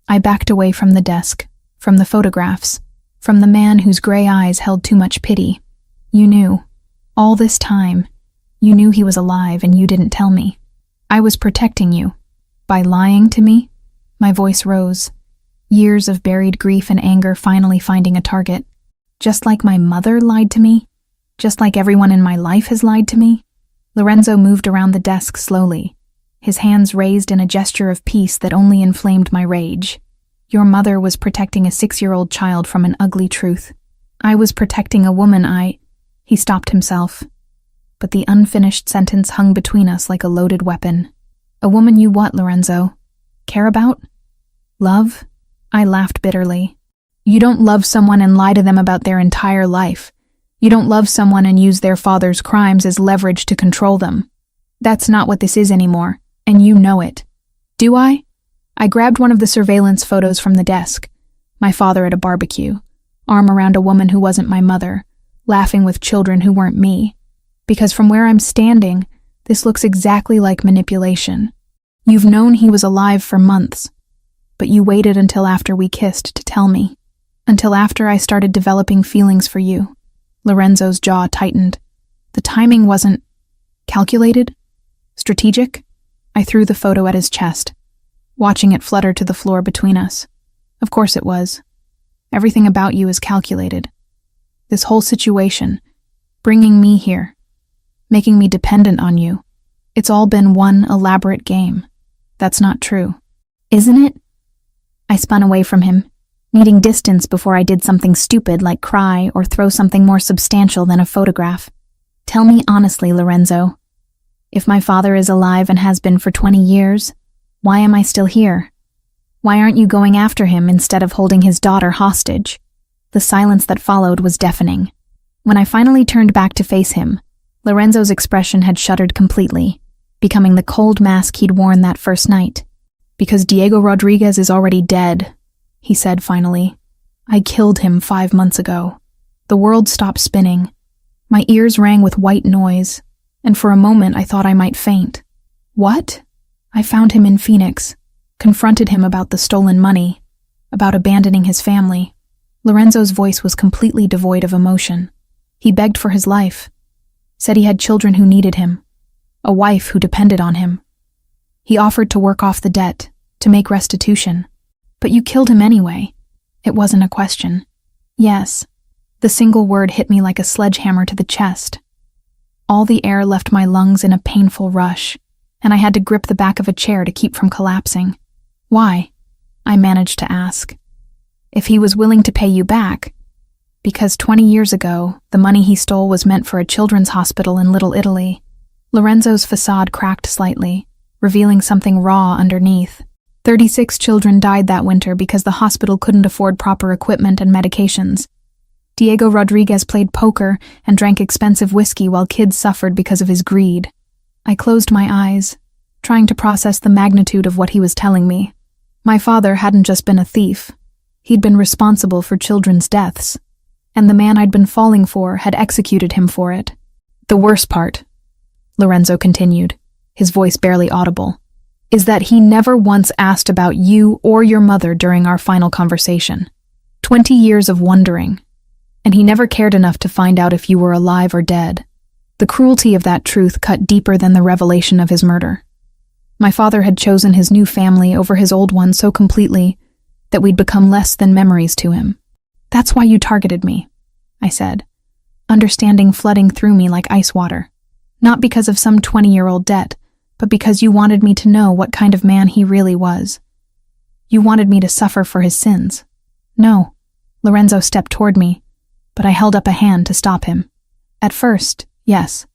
I backed away from the desk, from the photographs, from the man whose gray eyes held too much pity. "You knew. All this time. You knew he was alive and you didn't tell me. I was protecting you. By lying to me?" My voice rose, years of buried grief and anger finally finding a target. "Just like my mother lied to me? Just like everyone in my life has lied to me?" Lorenzo moved around the desk slowly, his hands raised in a gesture of peace that only inflamed my rage. "Your mother was protecting a 6-year-old child from an ugly truth. I was protecting a woman He stopped himself, but the unfinished sentence hung between us like a loaded weapon. "A woman you what, Lorenzo? Care about? Love?" I laughed bitterly. You don't love someone and lie to them about their entire life. You don't love someone and use their father's crimes as leverage to control them. That's not what this is anymore, and you know it. Do I? I grabbed one of the surveillance photos from the desk. My father at a barbecue, arm around a woman who wasn't my mother, laughing with children who weren't me. Because from where I'm standing, this looks exactly like manipulation. You've known he was alive for months, but you waited until after we kissed to tell me. Until after I started developing feelings for you. Lorenzo's jaw tightened. The timing wasn't calculated? Strategic? I threw the photo at his chest, watching it flutter to the floor between us. Of course it was. Everything about you is calculated. This whole situation, bringing me here, making me dependent on you, it's all been one elaborate game. That's not true. Isn't it? I spun away from him, needing distance before I did something stupid like cry or throw something more substantial than a photograph. Tell me honestly, Lorenzo. If my father is alive and has been for 20 years, why am I still here? Why aren't you going after him instead of holding his daughter hostage? The silence that followed was deafening. When I finally turned back to face him, Lorenzo's expression had shuttered completely, becoming the cold mask he'd worn that first night. Because Diego Rodriguez is already dead, he said finally. I killed him 5 months ago. The world stopped spinning. My ears rang with white noise, and for a moment I thought I might faint. What? I found him in Phoenix, confronted him about the stolen money, about abandoning his family. Lorenzo's voice was completely devoid of emotion. He begged for his life, said he had children who needed him, a wife who depended on him. He offered to work off the debt, to make restitution. But you killed him anyway. It wasn't a question. Yes. The single word hit me like a sledgehammer to the chest. All the air left my lungs in a painful rush, and I had to grip the back of a chair to keep from collapsing. Why? I managed to ask. If he was willing to pay you back. Because 20 years ago, the money he stole was meant for a children's hospital in Little Italy. Lorenzo's facade cracked slightly, revealing something raw underneath. 36 children died that winter because the hospital couldn't afford proper equipment and medications. Diego Rodriguez played poker and drank expensive whiskey while kids suffered because of his greed. I closed my eyes, trying to process the magnitude of what he was telling me. My father hadn't just been a thief. He'd been responsible for children's deaths, and the man I'd been falling for had executed him for it. The worst part, Lorenzo continued, his voice barely audible, is that he never once asked about you or your mother during our final conversation. 20 years of wondering, and he never cared enough to find out if you were alive or dead. The cruelty of that truth cut deeper than the revelation of his murder. My father had chosen his new family over his old one so completely that we'd become less than memories to him. That's why you targeted me, I said, understanding flooding through me like ice water. Not because of some 20-year-old debt, but because you wanted me to know what kind of man he really was. You wanted me to suffer for his sins. No. Lorenzo stepped toward me, but I held up a hand to stop him. At first, yes,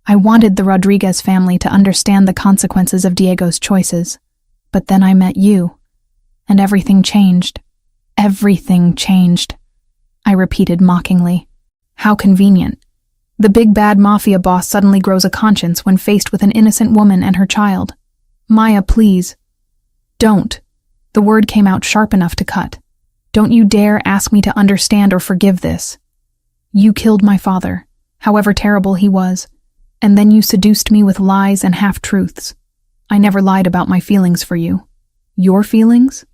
I wanted the Rodriguez family to understand the consequences of Diego's choices. But then I met you, and everything changed. Everything changed, I repeated mockingly. How convenient. The big bad mafia boss suddenly grows a conscience when faced with an innocent woman and her child. Maya, please. Don't. The word came out sharp enough to cut. Don't you dare ask me to understand or forgive this. You killed my father, however terrible he was, and then you seduced me with lies and half-truths. I never lied about my feelings for you. Your feelings?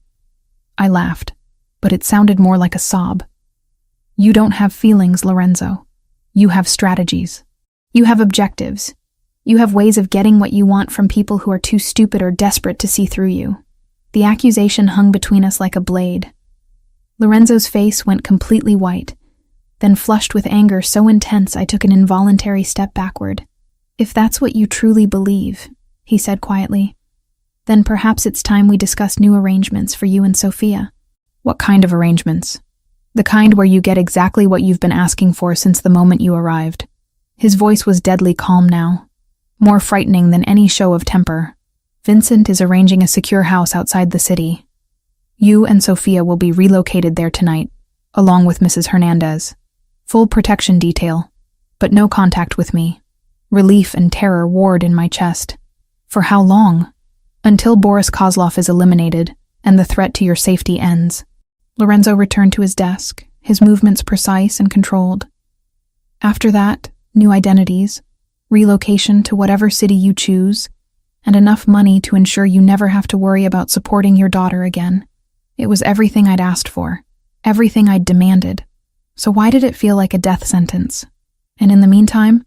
I laughed, but it sounded more like a sob. You don't have feelings, Lorenzo. You have strategies. You have objectives. You have ways of getting what you want from people who are too stupid or desperate to see through you. The accusation hung between us like a blade. Lorenzo's face went completely white, then flushed with anger so intense I took an involuntary step backward. If that's what you truly believe, he said quietly, then perhaps it's time we discuss new arrangements for you and Sophia. What kind of arrangements? The kind where you get exactly what you've been asking for since the moment you arrived. His voice was deadly calm now, more frightening than any show of temper. Vincent is arranging a secure house outside the city. You and Sophia will be relocated there tonight, along with Mrs. Hernandez. Full protection detail, but no contact with me. Relief and terror warred in my chest. For how long? Until Boris Kozlov is eliminated and the threat to your safety ends. Lorenzo returned to his desk, his movements precise and controlled. After that, new identities, relocation to whatever city you choose, and enough money to ensure you never have to worry about supporting your daughter again. It was everything I'd asked for, everything I'd demanded. So why did it feel like a death sentence? And in the meantime,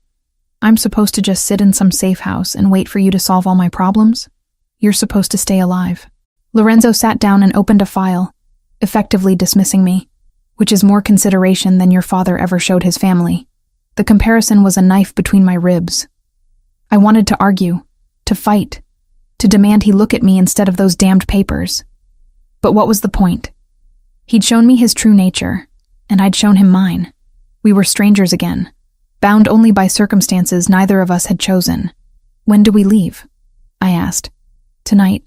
I'm supposed to just sit in some safe house and wait for you to solve all my problems? You're supposed to stay alive. Lorenzo sat down and opened a file, effectively dismissing me, which is more consideration than your father ever showed his family. The comparison was a knife between my ribs. I wanted to argue, to fight, to demand he look at me instead of those damned papers. But what was the point? He'd shown me his true nature, and I'd shown him mine. We were strangers again, bound only by circumstances neither of us had chosen. When do we leave? I asked. Tonight.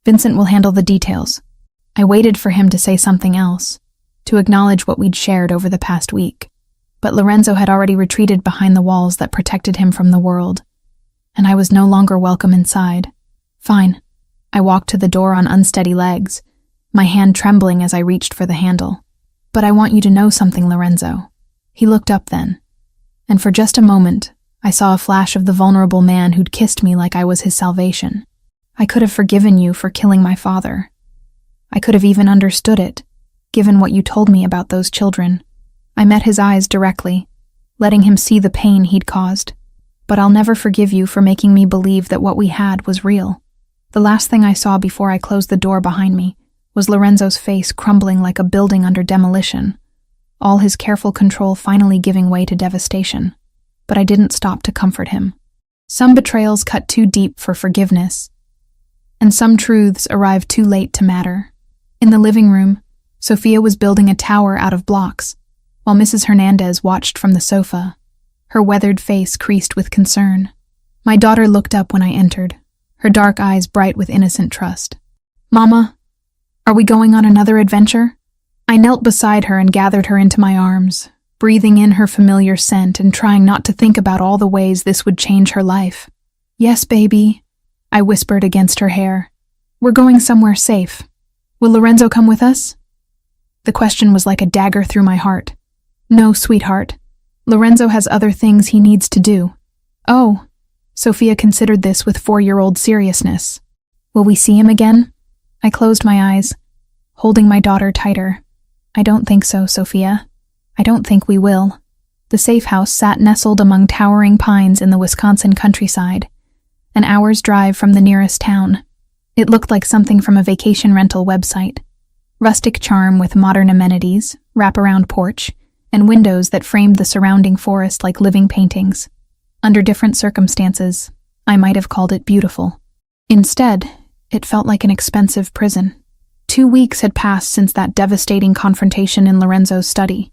Vincent will handle the details. I waited for him to say something else, to acknowledge what we'd shared over the past week. But Lorenzo had already retreated behind the walls that protected him from the world, and I was no longer welcome inside. Fine. I walked to the door on unsteady legs, my hand trembling as I reached for the handle. But I want you to know something, Lorenzo. He looked up then, and for just a moment, I saw a flash of the vulnerable man who'd kissed me like I was his salvation. I could have forgiven you for killing my father. I could have even understood it, given what you told me about those children. I met his eyes directly, letting him see the pain he'd caused. But I'll never forgive you for making me believe that what we had was real. The last thing I saw before I closed the door behind me was Lorenzo's face crumbling like a building under demolition, all his careful control finally giving way to devastation. But I didn't stop to comfort him. Some betrayals cut too deep for forgiveness, and some truths arrived too late to matter. In the living room, Sophia was building a tower out of blocks, while Mrs. Hernandez watched from the sofa, her weathered face creased with concern. My daughter looked up when I entered, her dark eyes bright with innocent trust. Mama, are we going on another adventure? I knelt beside her and gathered her into my arms, breathing in her familiar scent and trying not to think about all the ways this would change her life. Yes, baby, I whispered against her hair. We're going somewhere safe. Will Lorenzo come with us? The question was like a dagger through my heart. No, sweetheart. Lorenzo has other things he needs to do. Oh, Sophia considered this with 4-year-old seriousness. Will we see him again? I closed my eyes, holding my daughter tighter. I don't think so, Sophia. I don't think we will. The safe house sat nestled among towering pines in the Wisconsin countryside, an hour's drive from the nearest town. It looked like something from a vacation rental website. Rustic charm with modern amenities, wraparound porch, and windows that framed the surrounding forest like living paintings. Under different circumstances, I might have called it beautiful. Instead, it felt like an expensive prison. 2 weeks had passed since that devastating confrontation in Lorenzo's study.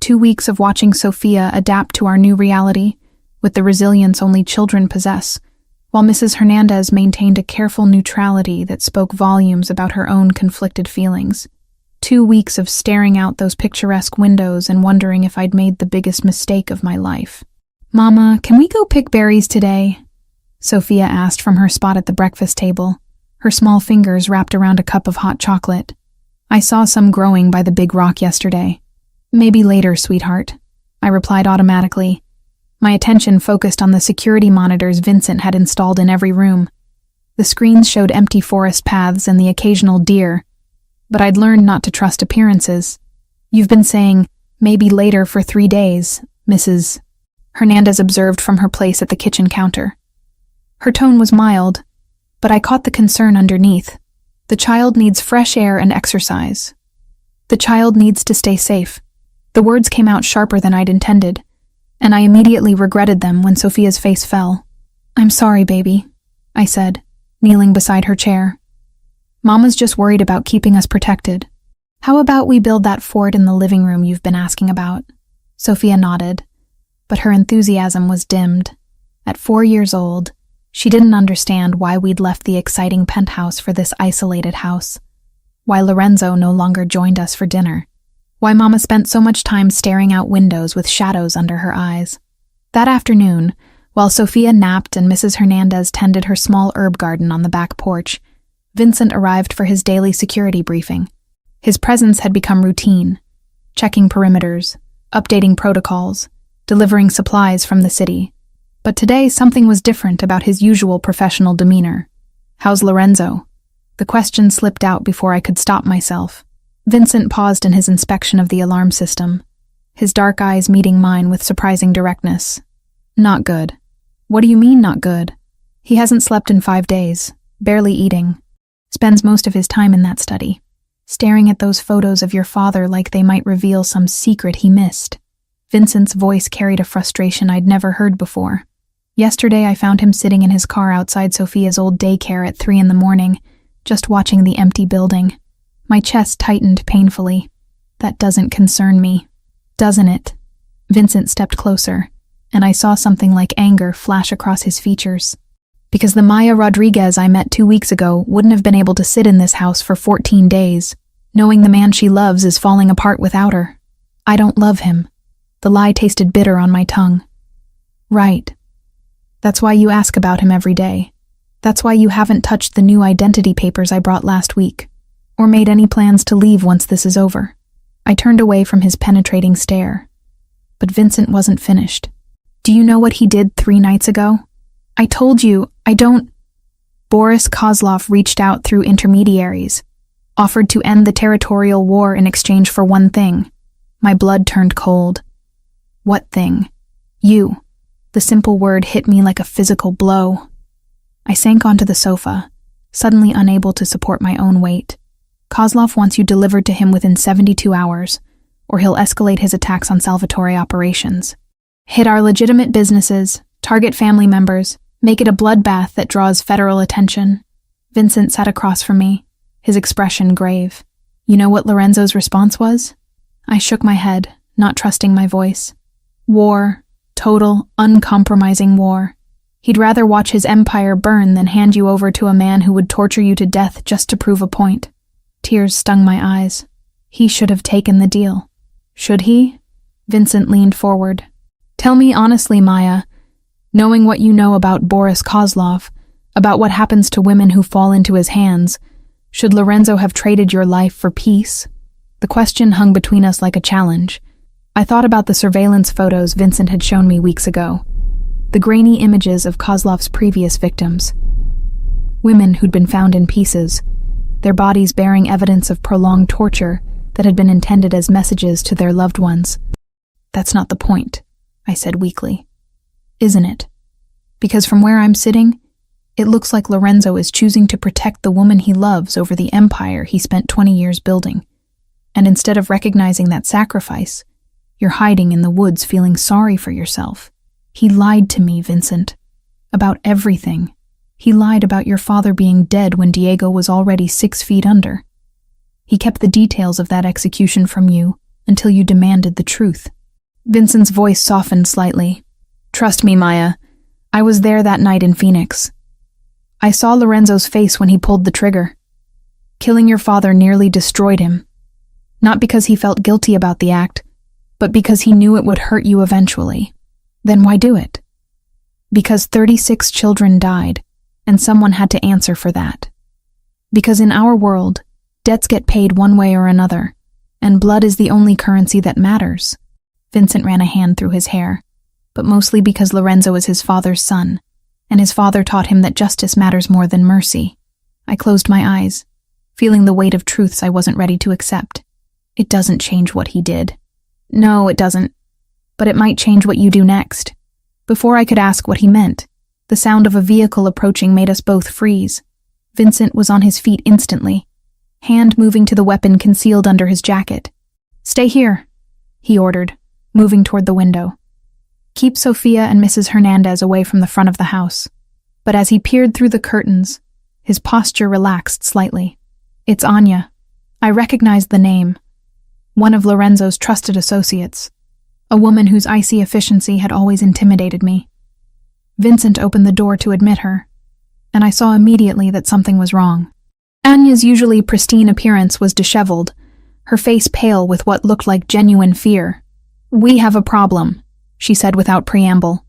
2 weeks of watching Sophia adapt to our new reality with the resilience only children possess, while Mrs. Hernandez maintained a careful neutrality that spoke volumes about her own conflicted feelings. 2 weeks of staring out those picturesque windows and wondering if I'd made the biggest mistake of my life. Mama, can we go pick berries today? Sophia asked from her spot at the breakfast table, her small fingers wrapped around a cup of hot chocolate. I saw some growing by the big rock yesterday. Maybe later, sweetheart, I replied automatically, my attention focused on the security monitors Vincent had installed in every room. The screens showed empty forest paths and the occasional deer, but I'd learned not to trust appearances. You've been saying, maybe later for 3 days, Mrs. Hernandez observed from her place at the kitchen counter. Her tone was mild, but I caught the concern underneath. The child needs fresh air and exercise. The child needs to stay safe. The words came out sharper than I'd intended, and I immediately regretted them when Sophia's face fell. I'm sorry, baby, I said, kneeling beside her chair. Mama's just worried about keeping us protected. How about we build that fort in the living room you've been asking about? Sophia nodded, but her enthusiasm was dimmed. At 4 years old, she didn't understand why we'd left the exciting penthouse for this isolated house. why Lorenzo no longer joined us for dinner, why Mama spent so much time staring out windows with shadows under her eyes. That afternoon, while Sophia napped and Mrs. Hernandez tended her small herb garden on the back porch, Vincent arrived for his daily security briefing. His presence had become routine, checking perimeters, updating protocols, delivering supplies from the city. But today something was different about his usual professional demeanor. "How's Lorenzo?" The question slipped out before I could stop myself. Vincent paused in his inspection of the alarm system, his dark eyes meeting mine with surprising directness. "Not good." "What do you mean, not good?" "He hasn't slept in 5 days, barely eating. Spends most of his time in that study, staring at those photos of your father like they might reveal some secret he missed." Vincent's voice carried a frustration I'd never heard before. "Yesterday I found him sitting in his car outside Sophia's old daycare at 3 a.m, just watching the empty building. My chest tightened painfully. That doesn't concern me, doesn't it?" Vincent stepped closer, and I saw something like anger flash across his features. "Because the Maya Rodriguez I met 2 weeks ago wouldn't have been able to sit in this house for 14 days, knowing the man she loves is falling apart without her. I don't love him." The lie tasted bitter on my tongue. "Right. That's why you ask about him every day. That's why you haven't touched the new identity papers I brought last week, or made any plans to leave once this is over." I turned away from his penetrating stare. But Vincent wasn't finished. "Do you know what he did 3 nights ago? I told you, I don't—" Boris Kozlov reached out through intermediaries, offered to end the territorial war in exchange for one thing. My blood turned cold. "What thing?" "You." The simple word hit me like a physical blow. I sank onto the sofa, suddenly unable to support my own weight. "Kozlov wants you delivered to him within 72 hours, or he'll escalate his attacks on Salvatore operations. Hit our legitimate businesses, target family members, make it a bloodbath that draws federal attention." Vincent sat across from me, his expression grave. You know what Lorenzo's response was? I shook my head, not trusting my voice. "War. Total, uncompromising war. He'd rather watch his empire burn than hand you over to a man who would torture you to death just to prove a point." Tears stung my eyes. He should have taken the deal. Should he? Vincent leaned forward. "Tell me honestly, Maya, knowing what you know about Boris Kozlov, about what happens to women who fall into his hands, should Lorenzo have traded your life for peace?" The question hung between us like a challenge. I thought about the surveillance photos Vincent had shown me weeks ago, the grainy images of Kozlov's previous victims. Women who'd been found in pieces, their bodies bearing evidence of prolonged torture that had been intended as messages to their loved ones. "That's not the point," I said weakly. "Isn't it? Because from where I'm sitting, it looks like Lorenzo is choosing to protect the woman he loves over the empire he spent 20 years building. And instead of recognizing that sacrifice, you're hiding in the woods feeling sorry for yourself. He lied to me, Vincent. About everything. He lied about your father being dead when Diego was already 6 feet under. He kept the details of that execution from you until you demanded the truth." Vincent's voice softened slightly. "Trust me, Maya. I was there that night in Phoenix. I saw Lorenzo's face when he pulled the trigger. Killing your father nearly destroyed him. Not because he felt guilty about the act, but because he knew it would hurt you eventually. Then why do it? Because 36 children died, and someone had to answer for that. Because in our world, debts get paid one way or another, and blood is the only currency that matters." Vincent ran a hand through his hair, but mostly because Lorenzo is his father's son, and his father taught him that justice matters more than mercy. I closed my eyes, feeling the weight of truths I wasn't ready to accept. "It doesn't change what he did." "No, it doesn't. But it might change what you do next." Before I could ask what he meant, the sound of a vehicle approaching made us both freeze. Vincent was on his feet instantly, hand moving to the weapon concealed under his jacket. "Stay here," he ordered, moving toward the window. "Keep Sophia and Mrs. Hernandez away from the front of the house." But as he peered through the curtains, his posture relaxed slightly. "It's Anya." I recognized the name. One of Lorenzo's trusted associates, a woman whose icy efficiency had always intimidated me. Vincent opened the door to admit her, and I saw immediately that something was wrong. Anya's usually pristine appearance was disheveled, her face pale with what looked like genuine fear. "We have a problem," she said without preamble.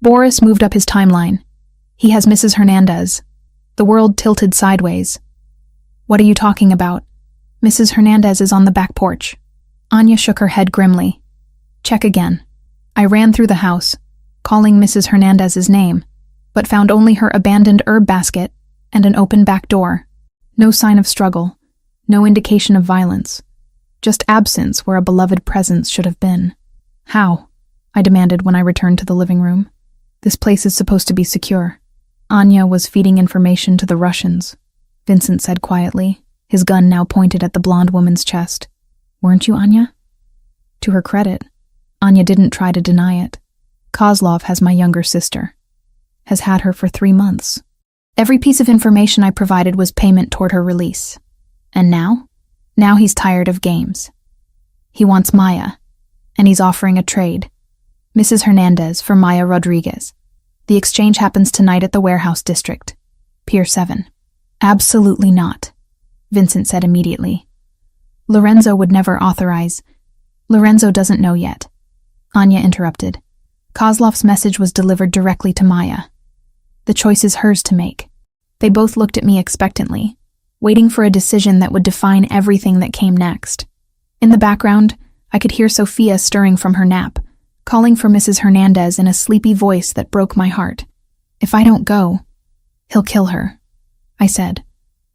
Boris moved up his timeline. "He has Mrs. Hernandez." The world tilted sideways. "What are you talking about?" "Mrs. Hernandez is on the back porch." Anya shook her head grimly. "Check again." I ran through the house, calling Mrs. Hernandez's name, but found only her abandoned herb basket and an open back door. No sign of struggle, no indication of violence, just absence where a beloved presence should have been. "How?" I demanded when I returned to the living room. "This place is supposed to be secure." "Anya was feeding information to the Russians," Vincent said quietly, his gun now pointed at the blonde woman's chest. "Weren't you, Anya?" To her credit, Anya didn't try to deny it. "Kozlov has my younger sister. Has had her for 3 months. Every piece of information I provided was payment toward her release. And now? Now he's tired of games. He wants Maya, and he's offering a trade. Mrs. Hernandez for Maya Rodriguez. The exchange happens tonight at the warehouse district. Pier 7. "Absolutely not," Vincent said immediately. "Lorenzo would never authorize." "Lorenzo doesn't know yet," Anya interrupted. "Kozlov's message was delivered directly to Maya. The choice is hers to make." They both looked at me expectantly, waiting for a decision that would define everything that came next. In the background, I could hear Sophia stirring from her nap, calling for Mrs. Hernandez in a sleepy voice that broke my heart. "If I don't go, he'll kill her," I said.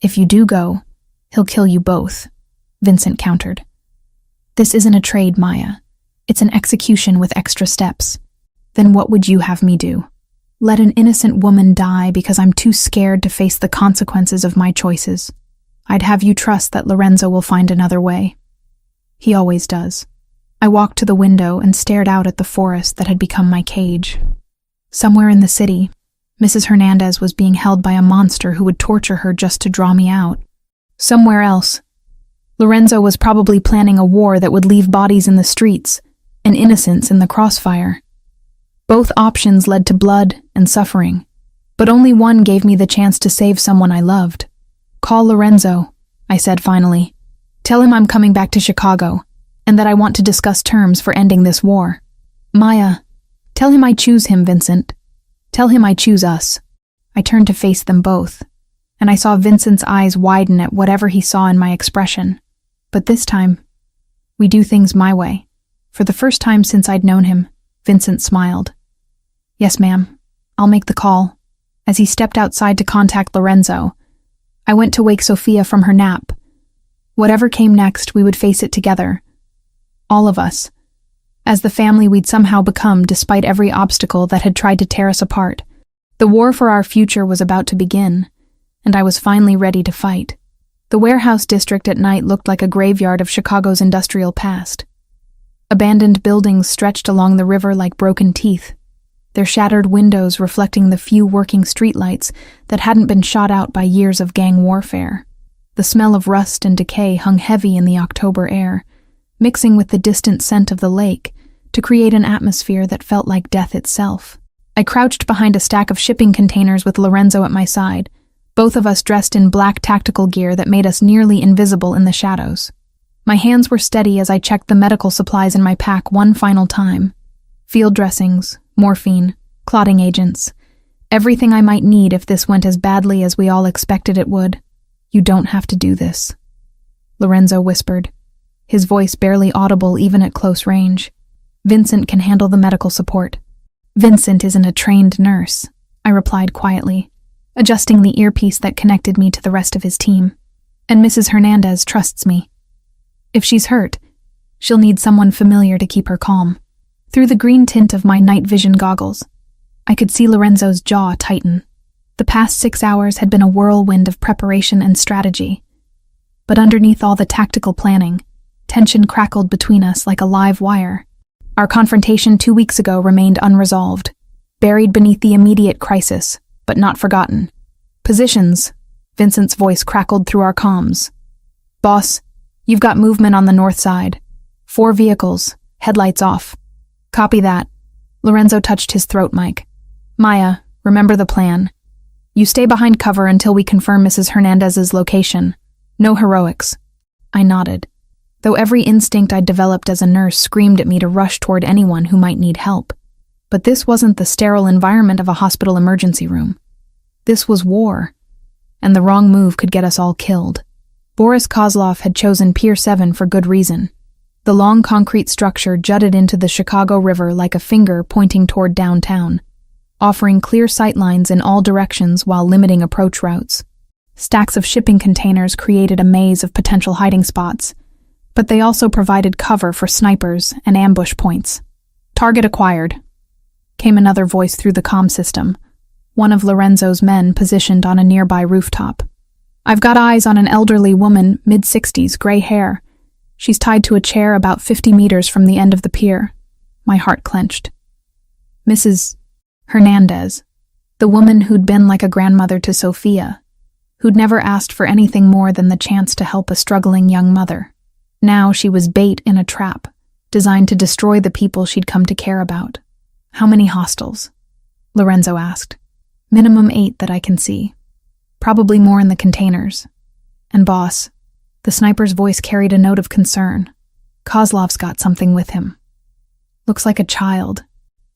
"If you do go, he'll kill you both," Vincent countered. "This isn't a trade, Maya. It's an execution with extra steps. Then what would you have me do? Let an innocent woman die because I'm too scared to face the consequences of my choices? I'd have you trust that Lorenzo will find another way. He always does." I walked to the window and stared out at the forest that had become my cage. Somewhere in the city, Mrs. Hernandez was being held by a monster who would torture her just to draw me out. Somewhere else, Lorenzo was probably planning a war that would leave bodies in the streets and innocents in the crossfire. Both options led to blood and suffering, but only one gave me the chance to save someone I loved. "Call Lorenzo," I said finally. "Tell him I'm coming back to Chicago, and that I want to discuss terms for ending this war. Maya, tell him I choose him, Vincent. Tell him I choose us." I turned to face them both, and I saw Vincent's eyes widen at whatever he saw in my expression. But this time, we do things my way. For the first time since I'd known him, Vincent smiled. "Yes, ma'am. I'll make the call." As he stepped outside to contact Lorenzo, I went to wake Sophia from her nap. Whatever came next, we would face it together. All of us. As the family we'd somehow become despite every obstacle that had tried to tear us apart. The war for our future was about to begin, and I was finally ready to fight. The warehouse district at night looked like a graveyard of Chicago's industrial past. Abandoned buildings stretched along the river like broken teeth, their shattered windows reflecting the few working streetlights that hadn't been shot out by years of gang warfare. The smell of rust and decay hung heavy in the October air, mixing with the distant scent of the lake to create an atmosphere that felt like death itself. I crouched behind a stack of shipping containers with Lorenzo at my side, both of us dressed in black tactical gear that made us nearly invisible in the shadows. My hands were steady as I checked the medical supplies in my pack one final time. Field dressings, morphine, clotting agents, everything I might need if this went as badly as we all expected it would. "You don't have to do this," Lorenzo whispered, his voice barely audible even at close range. "Vincent can handle the medical support." "Vincent isn't a trained nurse," I replied quietly, adjusting the earpiece that connected me to the rest of his team. "And Mrs. Hernandez trusts me. If she's hurt, she'll need someone familiar to keep her calm." Through the green tint of my night vision goggles, I could see Lorenzo's jaw tighten. The past 6 hours had been a whirlwind of preparation and strategy. But underneath all the tactical planning, tension crackled between us like a live wire. Our confrontation 2 weeks ago remained unresolved, buried beneath the immediate crisis, but not forgotten. "Positions," Vincent's voice crackled through our comms. "Boss, you've got movement on the north side. 4 vehicles, headlights off." "Copy that." Lorenzo touched his throat mic. "Maya, remember the plan. You stay behind cover until we confirm Mrs. Hernandez's location. No heroics. I nodded, though every instinct I'd developed as a nurse screamed at me to rush toward anyone who might need help. But this wasn't the sterile environment of a hospital emergency room. This was war, and the wrong move could get us all killed. Boris Kozlov had chosen Pier 7 for good reason. The long concrete structure jutted into the Chicago River like a finger pointing toward downtown, offering clear sightlines in all directions while limiting approach routes. Stacks of shipping containers created a maze of potential hiding spots, but they also provided cover for snipers and ambush points. Target acquired, came another voice through the comm system, one of Lorenzo's men positioned on a nearby rooftop. I've got eyes on an elderly woman, mid-60s, gray hair. She's tied to a chair about 50 meters from the end of the pier. My heart clenched. Mrs. Hernandez, the woman who'd been like a grandmother to Sophia, who'd never asked for anything more than the chance to help a struggling young mother. Now she was bait in a trap, designed to destroy the people she'd come to care about. How many hostiles? Lorenzo asked. Minimum 8 that I can see. Probably more in the containers. And boss, the sniper's voice carried a note of concern. Kozlov's got something with him. Looks like a child.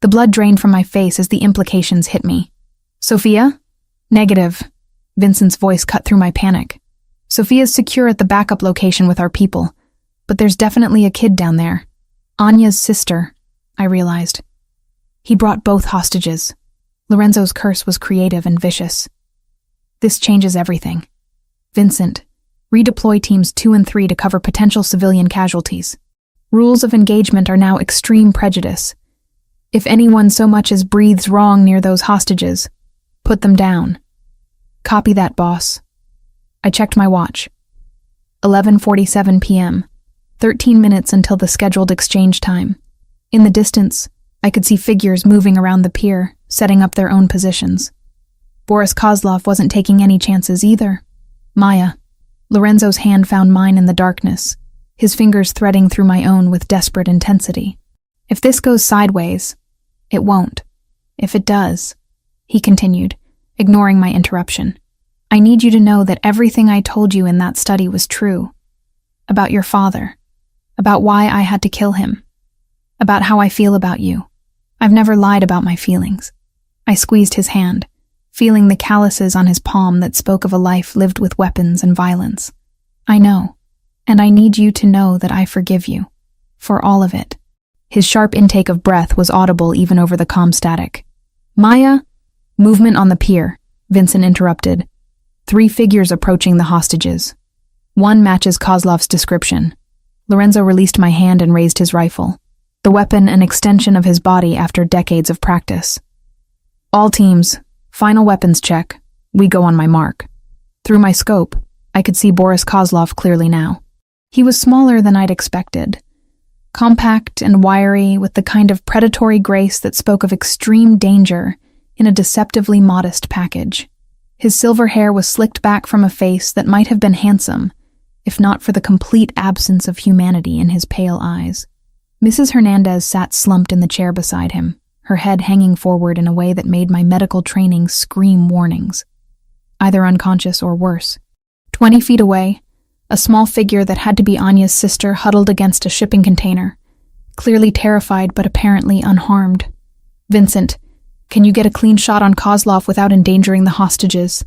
The blood drained from my face as the implications hit me. Sophia? Negative. Vincent's voice cut through my panic. Sophia's secure at the backup location with our people, but there's definitely a kid down there. Anya's sister, I realized. He brought both hostages. Lorenzo's curse was creative and vicious. This changes everything. Vincent, redeploy teams 2 and 3 to cover potential civilian casualties. Rules of engagement are now extreme prejudice. If anyone so much as breathes wrong near those hostages, put them down. Copy that, boss. I checked my watch. 11:47 p.m., 13 minutes until the scheduled exchange time. In the distance, I could see figures moving around the pier, setting up their own positions. Boris Kozlov wasn't taking any chances either. Maya. Lorenzo's hand found mine in the darkness, his fingers threading through my own with desperate intensity. If this goes sideways, it won't. If it does, he continued, ignoring my interruption, I need you to know that everything I told you in that study was true. About your father. About why I had to kill him. About how I feel about you. I've never lied about my feelings. I squeezed his hand, feeling the calluses on his palm that spoke of a life lived with weapons and violence. I know, and I need you to know that I forgive you. For all of it. His sharp intake of breath was audible even over the comm static. Maya? Movement on the pier, Vincent interrupted. 3 figures approaching the hostages. One matches Kozlov's description. Lorenzo released my hand and raised his rifle, the weapon an extension of his body after decades of practice. All teams, final weapons check. We go on my mark. Through my scope, I could see Boris Kozlov clearly now. He was smaller than I'd expected. Compact and wiry, with the kind of predatory grace that spoke of extreme danger in a deceptively modest package. His silver hair was slicked back from a face that might have been handsome, if not for the complete absence of humanity in his pale eyes. Mrs. Hernandez sat slumped in the chair beside him, her head hanging forward in a way that made my medical training scream warnings. Either unconscious or worse. 20 feet away, a small figure that had to be Anya's sister huddled against a shipping container, clearly terrified but apparently unharmed. Vincent, can you get a clean shot on Kozlov without endangering the hostages?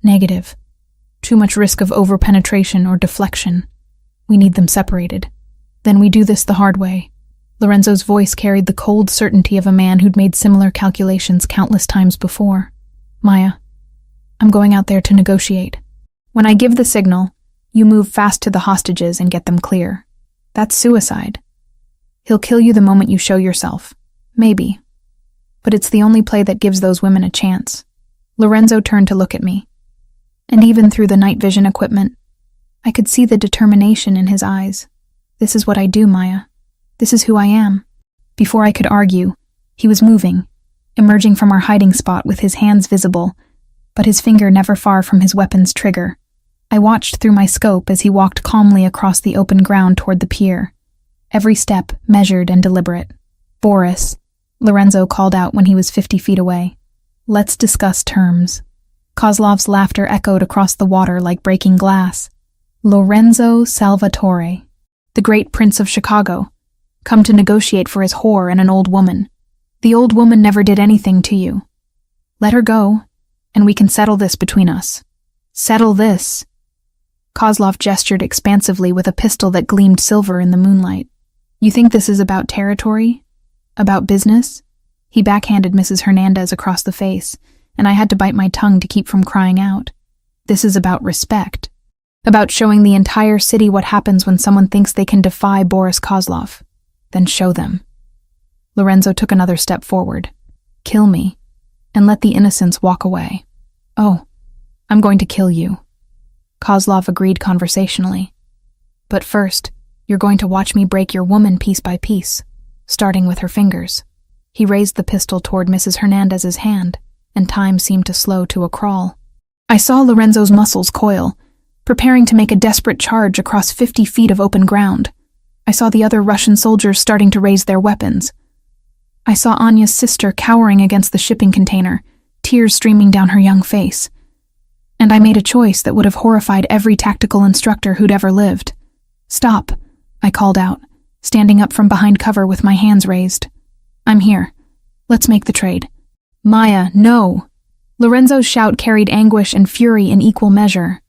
Negative. Too much risk of over-penetration or deflection. We need them separated. Then we do this the hard way. Lorenzo's voice carried the cold certainty of a man who'd made similar calculations countless times before. Maya, I'm going out there to negotiate. When I give the signal, you move fast to the hostages and get them clear. That's suicide. He'll kill you the moment you show yourself. Maybe. But it's the only play that gives those women a chance. Lorenzo turned to look at me. And even through the night vision equipment, I could see the determination in his eyes. This is what I do, Maya. This is who I am. Before I could argue, he was moving, emerging from our hiding spot with his hands visible, but his finger never far from his weapon's trigger. I watched through my scope as he walked calmly across the open ground toward the pier, every step measured and deliberate. Boris, Lorenzo called out when he was 50 feet away. Let's discuss terms. Kozlov's laughter echoed across the water like breaking glass. Lorenzo Salvatore, the great prince of Chicago, come to negotiate for his whore and an old woman. The old woman never did anything to you. Let her go, and we can settle this between us. Settle this. Kozlov gestured expansively with a pistol that gleamed silver in the moonlight. You think this is about territory? About business? He backhanded Mrs. Hernandez across the face, and I had to bite my tongue to keep from crying out. This is about respect. About showing the entire city what happens when someone thinks they can defy Boris Kozlov. Then show them. Lorenzo took another step forward. Kill me, and let the innocents walk away. Oh, I'm going to kill you. Kozlov agreed conversationally. But first, you're going to watch me break your woman piece by piece, starting with her fingers. He raised the pistol toward Mrs. Hernandez's hand, and time seemed to slow to a crawl. I saw Lorenzo's muscles coil, preparing to make a desperate charge across 50 feet of open ground. I saw the other Russian soldiers starting to raise their weapons. I saw Anya's sister cowering against the shipping container, tears streaming down her young face. And I made a choice that would have horrified every tactical instructor who'd ever lived. Stop, I called out, standing up from behind cover with my hands raised. I'm here. Let's make the trade. Maya, no! Lorenzo's shout carried anguish and fury in equal measure.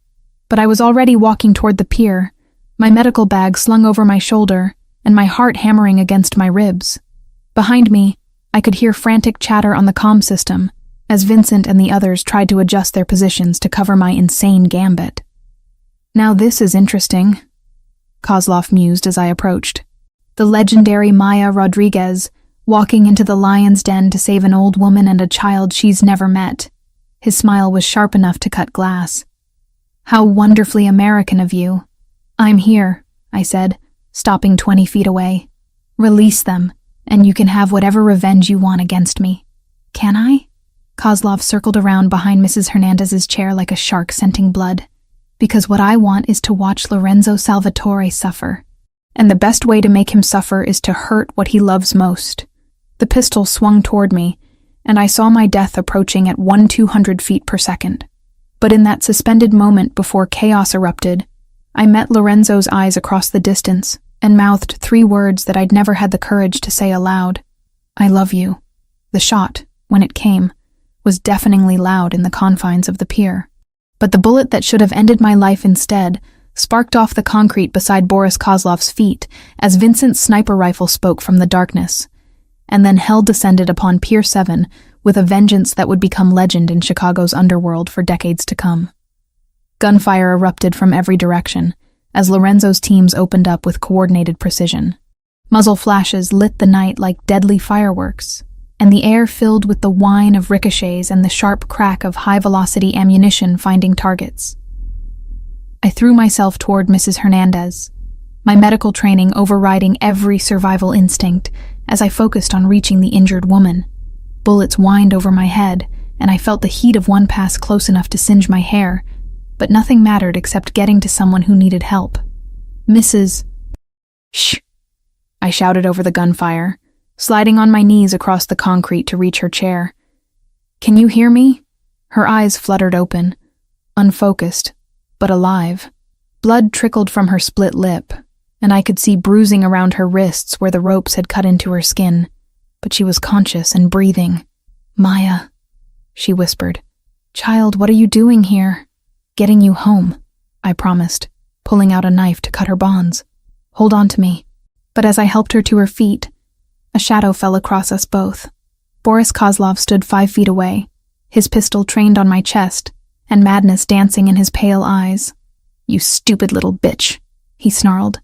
But I was already walking toward the pier, my medical bag slung over my shoulder, and my heart hammering against my ribs. Behind me, I could hear frantic chatter on the comm system, as Vincent and the others tried to adjust their positions to cover my insane gambit. Now this is interesting, Kozlov mused as I approached. The legendary Maya Rodriguez, walking into the lion's den to save an old woman and a child she's never met. His smile was sharp enough to cut glass. How wonderfully American of you. I'm here, I said, stopping 20 feet away. Release them, and you can have whatever revenge you want against me. Can I? Kozlov circled around behind Mrs. Hernandez's chair like a shark scenting blood. Because what I want is to watch Lorenzo Salvatore suffer. And the best way to make him suffer is to hurt what he loves most. The pistol swung toward me, and I saw my death approaching at 200 feet per second. But in that suspended moment before chaos erupted, I met Lorenzo's eyes across the distance and mouthed 3 words that I'd never had the courage to say aloud. I love you. The shot, when it came, was deafeningly loud in the confines of the pier. But the bullet that should have ended my life instead sparked off the concrete beside Boris Kozlov's feet as Vincent's sniper rifle spoke from the darkness. And then hell descended upon Pier 7 with a vengeance that would become legend in Chicago's underworld for decades to come. Gunfire erupted from every direction as Lorenzo's teams opened up with coordinated precision. Muzzle flashes lit the night like deadly fireworks, and the air filled with the whine of ricochets and the sharp crack of high-velocity ammunition finding targets. I threw myself toward Mrs. Hernandez, my medical training overriding every survival instinct as I focused on reaching the injured woman. Bullets whined over my head, and I felt the heat of one pass close enough to singe my hair, but nothing mattered except getting to someone who needed help. Mrs. Shh! I shouted over the gunfire, sliding on my knees across the concrete to reach her chair. Can you hear me? Her eyes fluttered open, unfocused, but alive. Blood trickled from her split lip, and I could see bruising around her wrists where the ropes had cut into her skin, but she was conscious and breathing. Maya, she whispered. Child, what are you doing here? Getting you home, I promised, pulling out a knife to cut her bonds. Hold on to me. But as I helped her to her feet, a shadow fell across us both. Boris Kozlov stood 5 feet away, his pistol trained on my chest, and madness dancing in his pale eyes. You stupid little bitch, he snarled.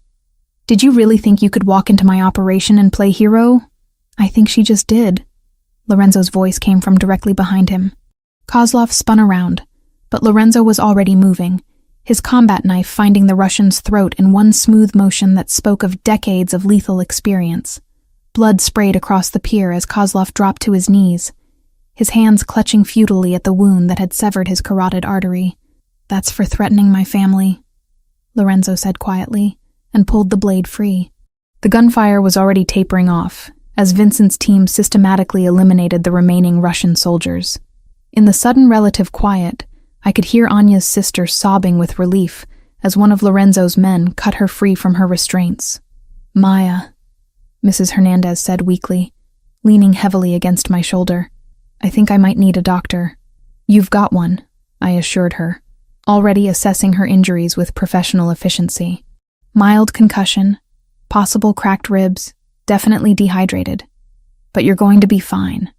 Did you really think you could walk into my operation and play hero? I think she just did. Lorenzo's voice came from directly behind him. Kozlov spun around, but Lorenzo was already moving, his combat knife finding the Russian's throat in one smooth motion that spoke of decades of lethal experience. Blood sprayed across the pier as Kozlov dropped to his knees, his hands clutching futilely at the wound that had severed his carotid artery. That's for threatening my family, Lorenzo said quietly, and pulled the blade free. The gunfire was already tapering off, as Vincent's team systematically eliminated the remaining Russian soldiers. In the sudden relative quiet, I could hear Anya's sister sobbing with relief as one of Lorenzo's men cut her free from her restraints. "Maya," Mrs. Hernandez said weakly, leaning heavily against my shoulder. "I think I might need a doctor." "You've got one," I assured her, already assessing her injuries with professional efficiency. "Mild concussion, possible cracked ribs, definitely dehydrated. But you're going to be fine.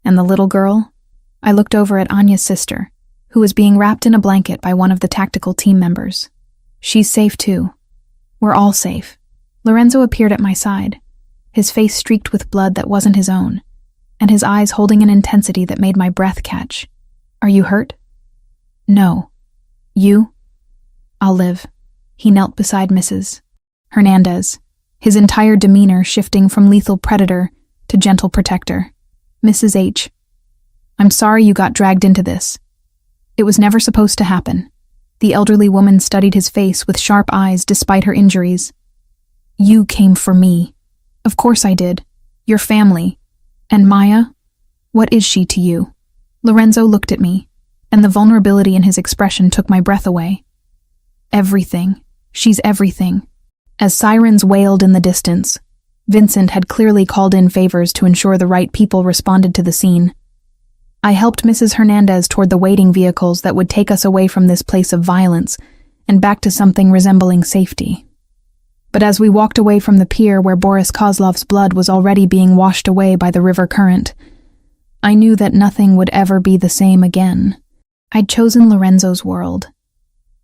And the little girl?" I looked over at Anya's sister, who was being wrapped in a blanket by one of the tactical team members. "She's safe too. We're all safe." Lorenzo appeared at my side, his face streaked with blood that wasn't his own, and his eyes holding an intensity that made my breath catch. "Are you hurt?" "No. You?" "I'll live." He knelt beside Mrs. Hernandez, his entire demeanor shifting from lethal predator to gentle protector. "Mrs. H, I'm sorry you got dragged into this. It was never supposed to happen." The elderly woman studied his face with sharp eyes despite her injuries. "You came for me." "Of course I did. Your family. And Maya? What is she to you?" Lorenzo looked at me, and the vulnerability in his expression took my breath away. "Everything. She's everything." As sirens wailed in the distance, Vincent had clearly called in favors to ensure the right people responded to the scene. I helped Mrs. Hernandez toward the waiting vehicles that would take us away from this place of violence and back to something resembling safety. But as we walked away from the pier where Boris Kozlov's blood was already being washed away by the river current, I knew that nothing would ever be the same again. I'd chosen Lorenzo's world,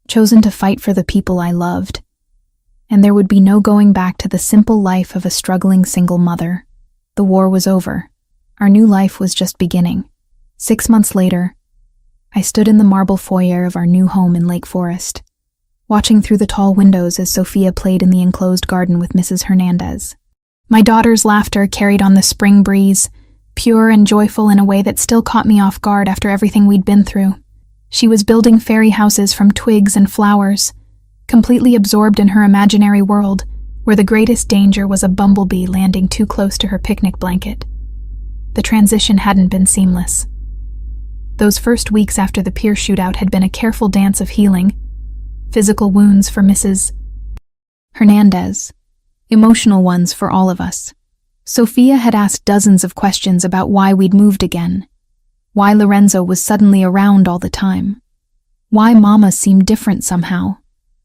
chosen to fight for the people I loved, and there would be no going back to the simple life of a struggling single mother. The war was over. Our new life was just beginning. 6 months later, I stood in the marble foyer of our new home in Lake Forest, watching through the tall windows as Sophia played in the enclosed garden with Mrs. Hernandez. My daughter's laughter carried on the spring breeze, pure and joyful in a way that still caught me off guard after everything we'd been through. She was building fairy houses from twigs and flowers, completely absorbed in her imaginary world, where the greatest danger was a bumblebee landing too close to her picnic blanket. The transition hadn't been seamless. Those first weeks after the pier shootout had been a careful dance of healing, physical wounds for Mrs. Hernandez, emotional ones for all of us. Sophia had asked dozens of questions about why we'd moved again, why Lorenzo was suddenly around all the time, why Mama seemed different somehow.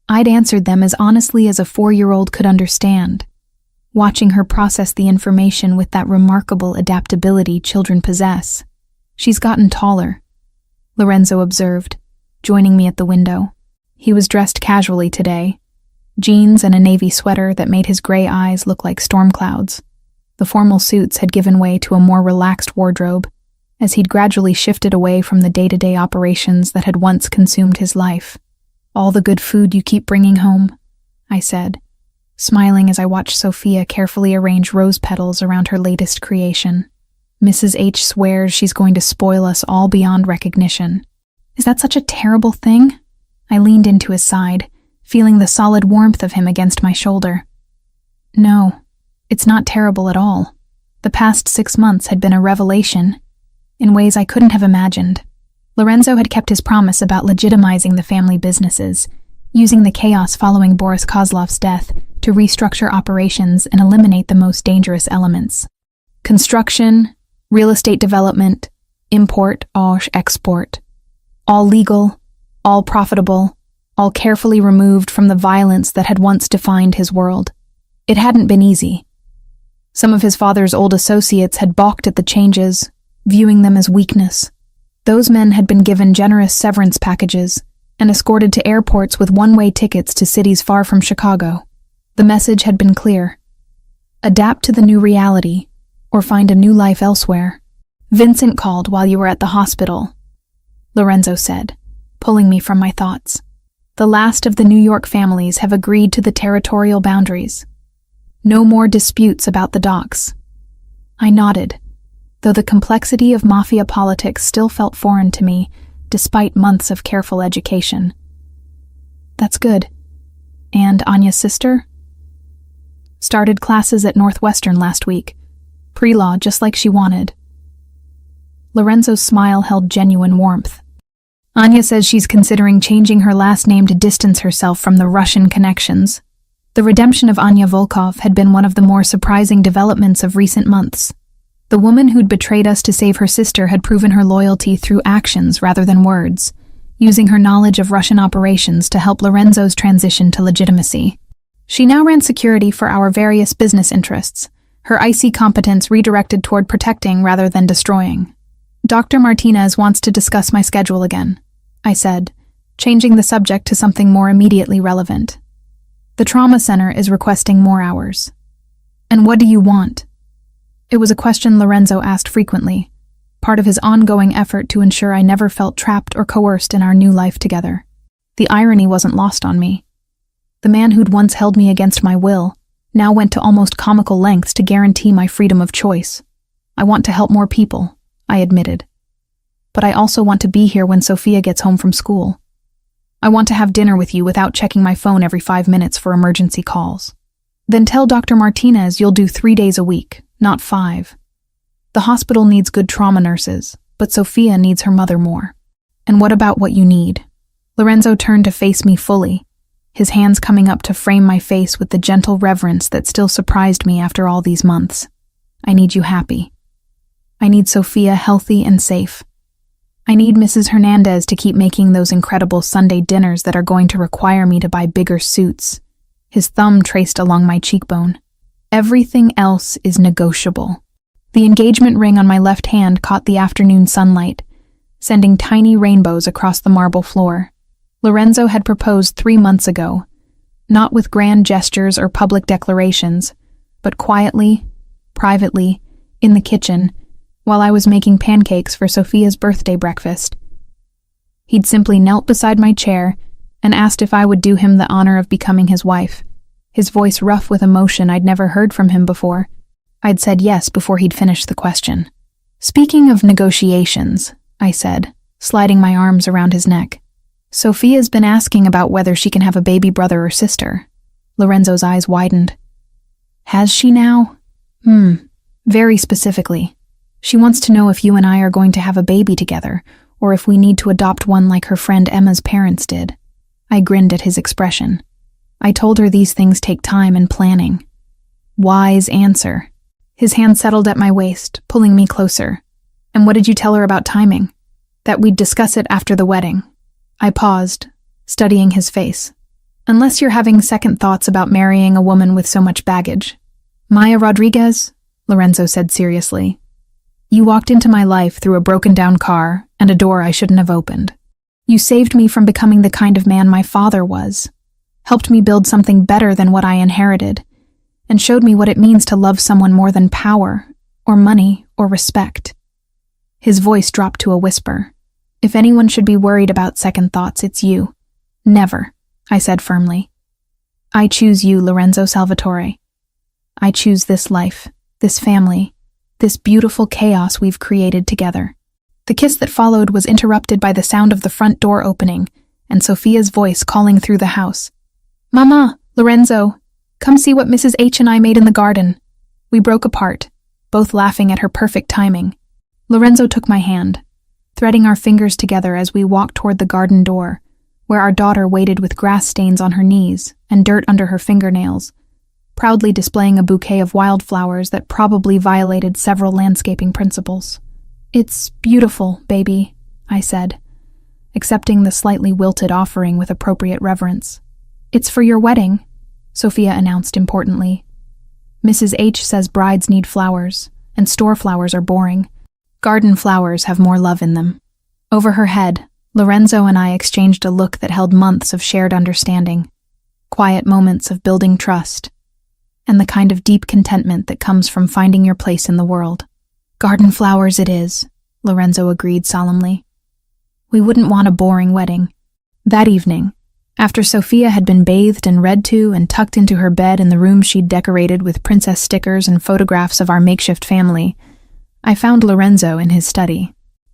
I'd answered them as honestly as a 4-year-old could understand, watching her process the information with that remarkable adaptability children possess. "She's gotten taller," Lorenzo observed, joining me at the window. He was dressed casually today, jeans and a navy sweater that made his gray eyes look like storm clouds. The formal suits had given way to a more relaxed wardrobe, as he'd gradually shifted away from the day-to-day operations that had once consumed his life. "All the good food you keep bringing home," I said, smiling as I watched Sophia carefully arrange rose petals around her latest creation. "Mrs. H swears she's going to spoil us all beyond recognition." "Is that such a terrible thing?" I leaned into his side, feeling the solid warmth of him against my shoulder. "No, it's not terrible at all. The past 6 months had been a revelation, in ways I couldn't have imagined." Lorenzo had kept his promise about legitimizing the family businesses, using the chaos following Boris Kozlov's death to restructure operations and eliminate the most dangerous elements. Construction, real estate development, import, export. All legal, all profitable, all carefully removed from the violence that had once defined his world. It hadn't been easy. Some of his father's old associates had balked at the changes, viewing them as weakness. Those men had been given generous severance packages and escorted to airports with one-way tickets to cities far from Chicago. The message had been clear: adapt to the new reality, or find a new life elsewhere. "Vincent called while you were at the hospital," Lorenzo said, pulling me from my thoughts. "The last of the New York families have agreed to the territorial boundaries. No more disputes about the docks." I nodded, though the complexity of mafia politics still felt foreign to me, despite months of careful education. "That's good. And Anya's sister?" "Started classes at Northwestern last week. Pre-law, just like she wanted." Lorenzo's smile held genuine warmth. Anya says she's considering changing her last name to distance herself from the Russian connections. The redemption of Anya Volkov had been one of the more surprising developments of recent months. The woman who'd betrayed us to save her sister had proven her loyalty through actions rather than words, using her knowledge of Russian operations to help Lorenzo's transition to legitimacy. She now ran security for our various business interests, her icy competence redirected toward protecting rather than destroying. Dr. Martinez wants to discuss my schedule again, I said, changing the subject to something more immediately relevant. The trauma center is requesting more hours. And what do you want? It was a question Lorenzo asked frequently, part of his ongoing effort to ensure I never felt trapped or coerced in our new life together. The irony wasn't lost on me. The man who'd once held me against my will now went to almost comical lengths to guarantee my freedom of choice. I want to help more people, I admitted. But I also want to be here when Sophia gets home from school. I want to have dinner with you without checking my phone every 5 minutes for emergency calls. Then tell Dr. Martinez you'll do 3 days a week, not 5. The hospital needs good trauma nurses, but Sophia needs her mother more. And what about what you need? Lorenzo turned to face me fully, his hands coming up to frame my face with the gentle reverence that still surprised me after all these months. I need you happy. I need Sophia healthy and safe. I need Mrs. Hernandez to keep making those incredible Sunday dinners that are going to require me to buy bigger suits. His thumb traced along my cheekbone. Everything else is negotiable. The engagement ring on my left hand caught the afternoon sunlight, sending tiny rainbows across the marble floor. Lorenzo had proposed 3 months ago, not with grand gestures or public declarations, but quietly, privately, in the kitchen, while I was making pancakes for Sophia's birthday breakfast. He'd simply knelt beside my chair and asked if I would do him the honor of becoming his wife, his voice rough with emotion I'd never heard from him before. I'd said yes before he'd finished the question. Speaking of negotiations, I said, sliding my arms around his neck. Sophia's been asking about whether she can have a baby brother or sister. Lorenzo's eyes widened. Has she now? Very specifically. She wants to know if you and I are going to have a baby together, or if we need to adopt one like her friend Emma's parents did. I grinned at his expression. I told her these things take time and planning. Wise answer. His hand settled at my waist, pulling me closer. And what did you tell her about timing? That we'd discuss it after the wedding. I paused, studying his face. Unless you're having second thoughts about marrying a woman with so much baggage. Maya Rodriguez, Lorenzo said seriously. You walked into my life through a broken-down car and a door I shouldn't have opened. You saved me from becoming the kind of man my father was, helped me build something better than what I inherited, and showed me what it means to love someone more than power, or money, or respect. His voice dropped to a whisper. If anyone should be worried about second thoughts, it's you. Never, I said firmly. I choose you, Lorenzo Salvatore. I choose this life, this family, this beautiful chaos we've created together. The kiss that followed was interrupted by the sound of the front door opening and Sophia's voice calling through the house. Mama, Lorenzo, come see what Mrs. H and I made in the garden. We broke apart, both laughing at her perfect timing. Lorenzo took my hand, threading our fingers together as we walked toward the garden door, where our daughter waited with grass stains on her knees and dirt under her fingernails, proudly displaying a bouquet of wildflowers that probably violated several landscaping principles. It's beautiful, baby, I said, accepting the slightly wilted offering with appropriate reverence. It's for your wedding, Sophia announced importantly. Mrs. H says brides need flowers, and store flowers are boring. Garden flowers have more love in them. Over her head, Lorenzo and I exchanged a look that held months of shared understanding, quiet moments of building trust, and the kind of deep contentment that comes from finding your place in the world. Garden flowers it is, Lorenzo agreed solemnly. We wouldn't want a boring wedding. That evening, after Sophia had been bathed and read to and tucked into her bed in the room she'd decorated with princess stickers and photographs of our makeshift family, I found Lorenzo in his study.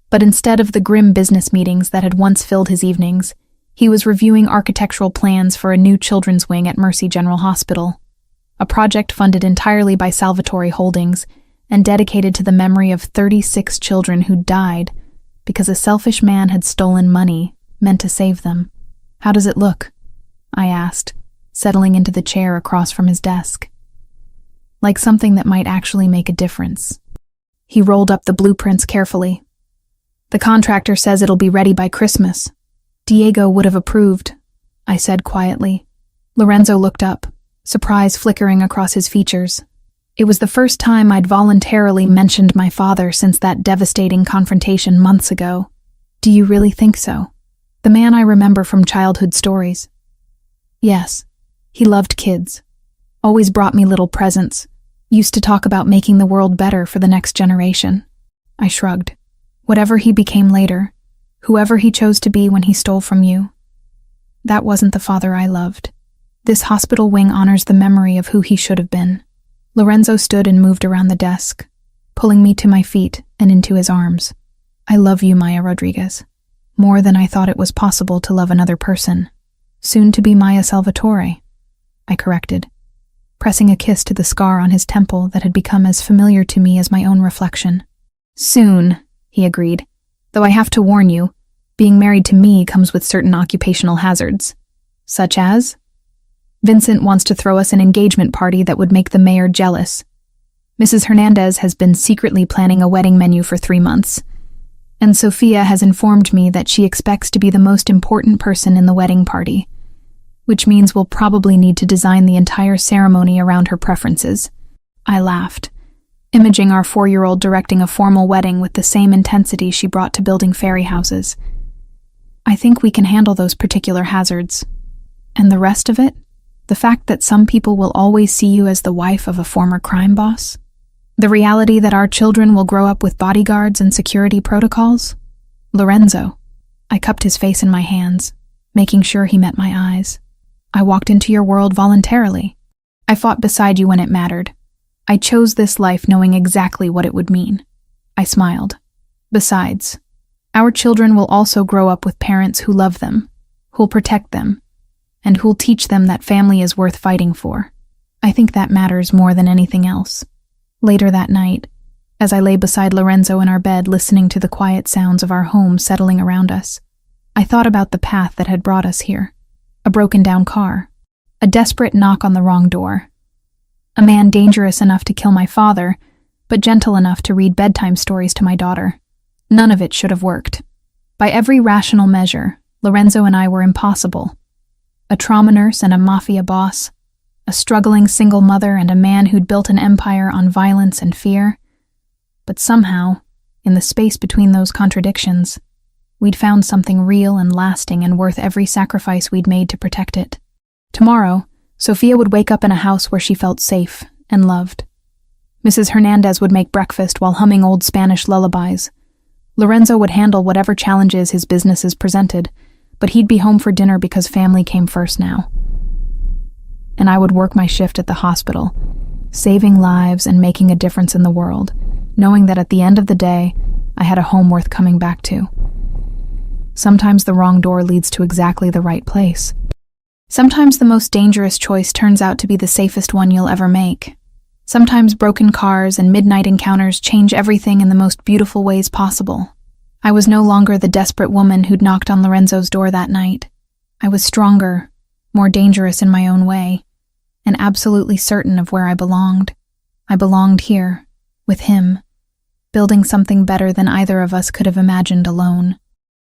But instead of the grim business meetings that had once filled his evenings, he was reviewing architectural plans for a new children's wing at Mercy General Hospital, a project funded entirely by Salvatore Holdings and dedicated to the memory of 36 children who died, because a selfish man had stolen money meant to save them. "How does it look?" I asked, settling into the chair across from his desk. "Like something that might actually make a difference." He rolled up the blueprints carefully. "The contractor says it'll be ready by Christmas." "Diego would have approved," I said quietly. Lorenzo looked up, surprise flickering across his features. It was the first time I'd voluntarily mentioned my father since that devastating confrontation months ago. "Do you really think so?" The man I remember from childhood stories. "Yes. He loved kids. Always brought me little presents. Used to talk about making the world better for the next generation." I shrugged. "Whatever he became later, whoever he chose to be when he stole from you, that wasn't the father I loved. This hospital wing honors the memory of who he should have been." Lorenzo stood and moved around the desk, pulling me to my feet and into his arms. "I love you, Maya Rodriguez. More than I thought it was possible to love another person. Soon to be Maya Salvatore," I corrected, pressing a kiss to the scar on his temple that had become as familiar to me as my own reflection. "Soon," he agreed, "though I have to warn you, being married to me comes with certain occupational hazards." "Such as?" "Vincent wants to throw us an engagement party that would make the mayor jealous. Mrs. Hernandez has been secretly planning a wedding menu for 3 months, and Sophia has informed me that she expects to be the most important person in the wedding party, which means we'll probably need to design the entire ceremony around her preferences." I laughed, imaging our 4-year-old directing a formal wedding with the same intensity she brought to building fairy houses. "I think we can handle those particular hazards. And the rest of it? The fact that some people will always see you as the wife of a former crime boss? The reality that our children will grow up with bodyguards and security protocols?" "Lorenzo." I cupped his face in my hands, making sure he met my eyes. "I walked into your world voluntarily. I fought beside you when it mattered. I chose this life knowing exactly what it would mean." I smiled. "Besides, our children will also grow up with parents who love them, who'll protect them, and who'll teach them that family is worth fighting for. I think that matters more than anything else." Later that night, as I lay beside Lorenzo in our bed listening to the quiet sounds of our home settling around us, I thought about the path that had brought us here. A broken-down car, a desperate knock on the wrong door, a man dangerous enough to kill my father, but gentle enough to read bedtime stories to my daughter. None of it should have worked. By every rational measure, Lorenzo and I were impossible. A trauma nurse and a mafia boss, a struggling single mother and a man who'd built an empire on violence and fear. But somehow, in the space between those contradictions, we'd found something real and lasting and worth every sacrifice we'd made to protect it. Tomorrow, Sophia would wake up in a house where she felt safe and loved. Mrs. Hernandez would make breakfast while humming old Spanish lullabies. Lorenzo would handle whatever challenges his businesses presented, but he'd be home for dinner because family came first now. And I would work my shift at the hospital, saving lives and making a difference in the world, knowing that at the end of the day, I had a home worth coming back to. Sometimes the wrong door leads to exactly the right place. Sometimes the most dangerous choice turns out to be the safest one you'll ever make. Sometimes broken cars and midnight encounters change everything in the most beautiful ways possible. I was no longer the desperate woman who'd knocked on Lorenzo's door that night. I was stronger, more dangerous in my own way, and absolutely certain of where I belonged. I belonged here, with him, building something better than either of us could have imagined alone.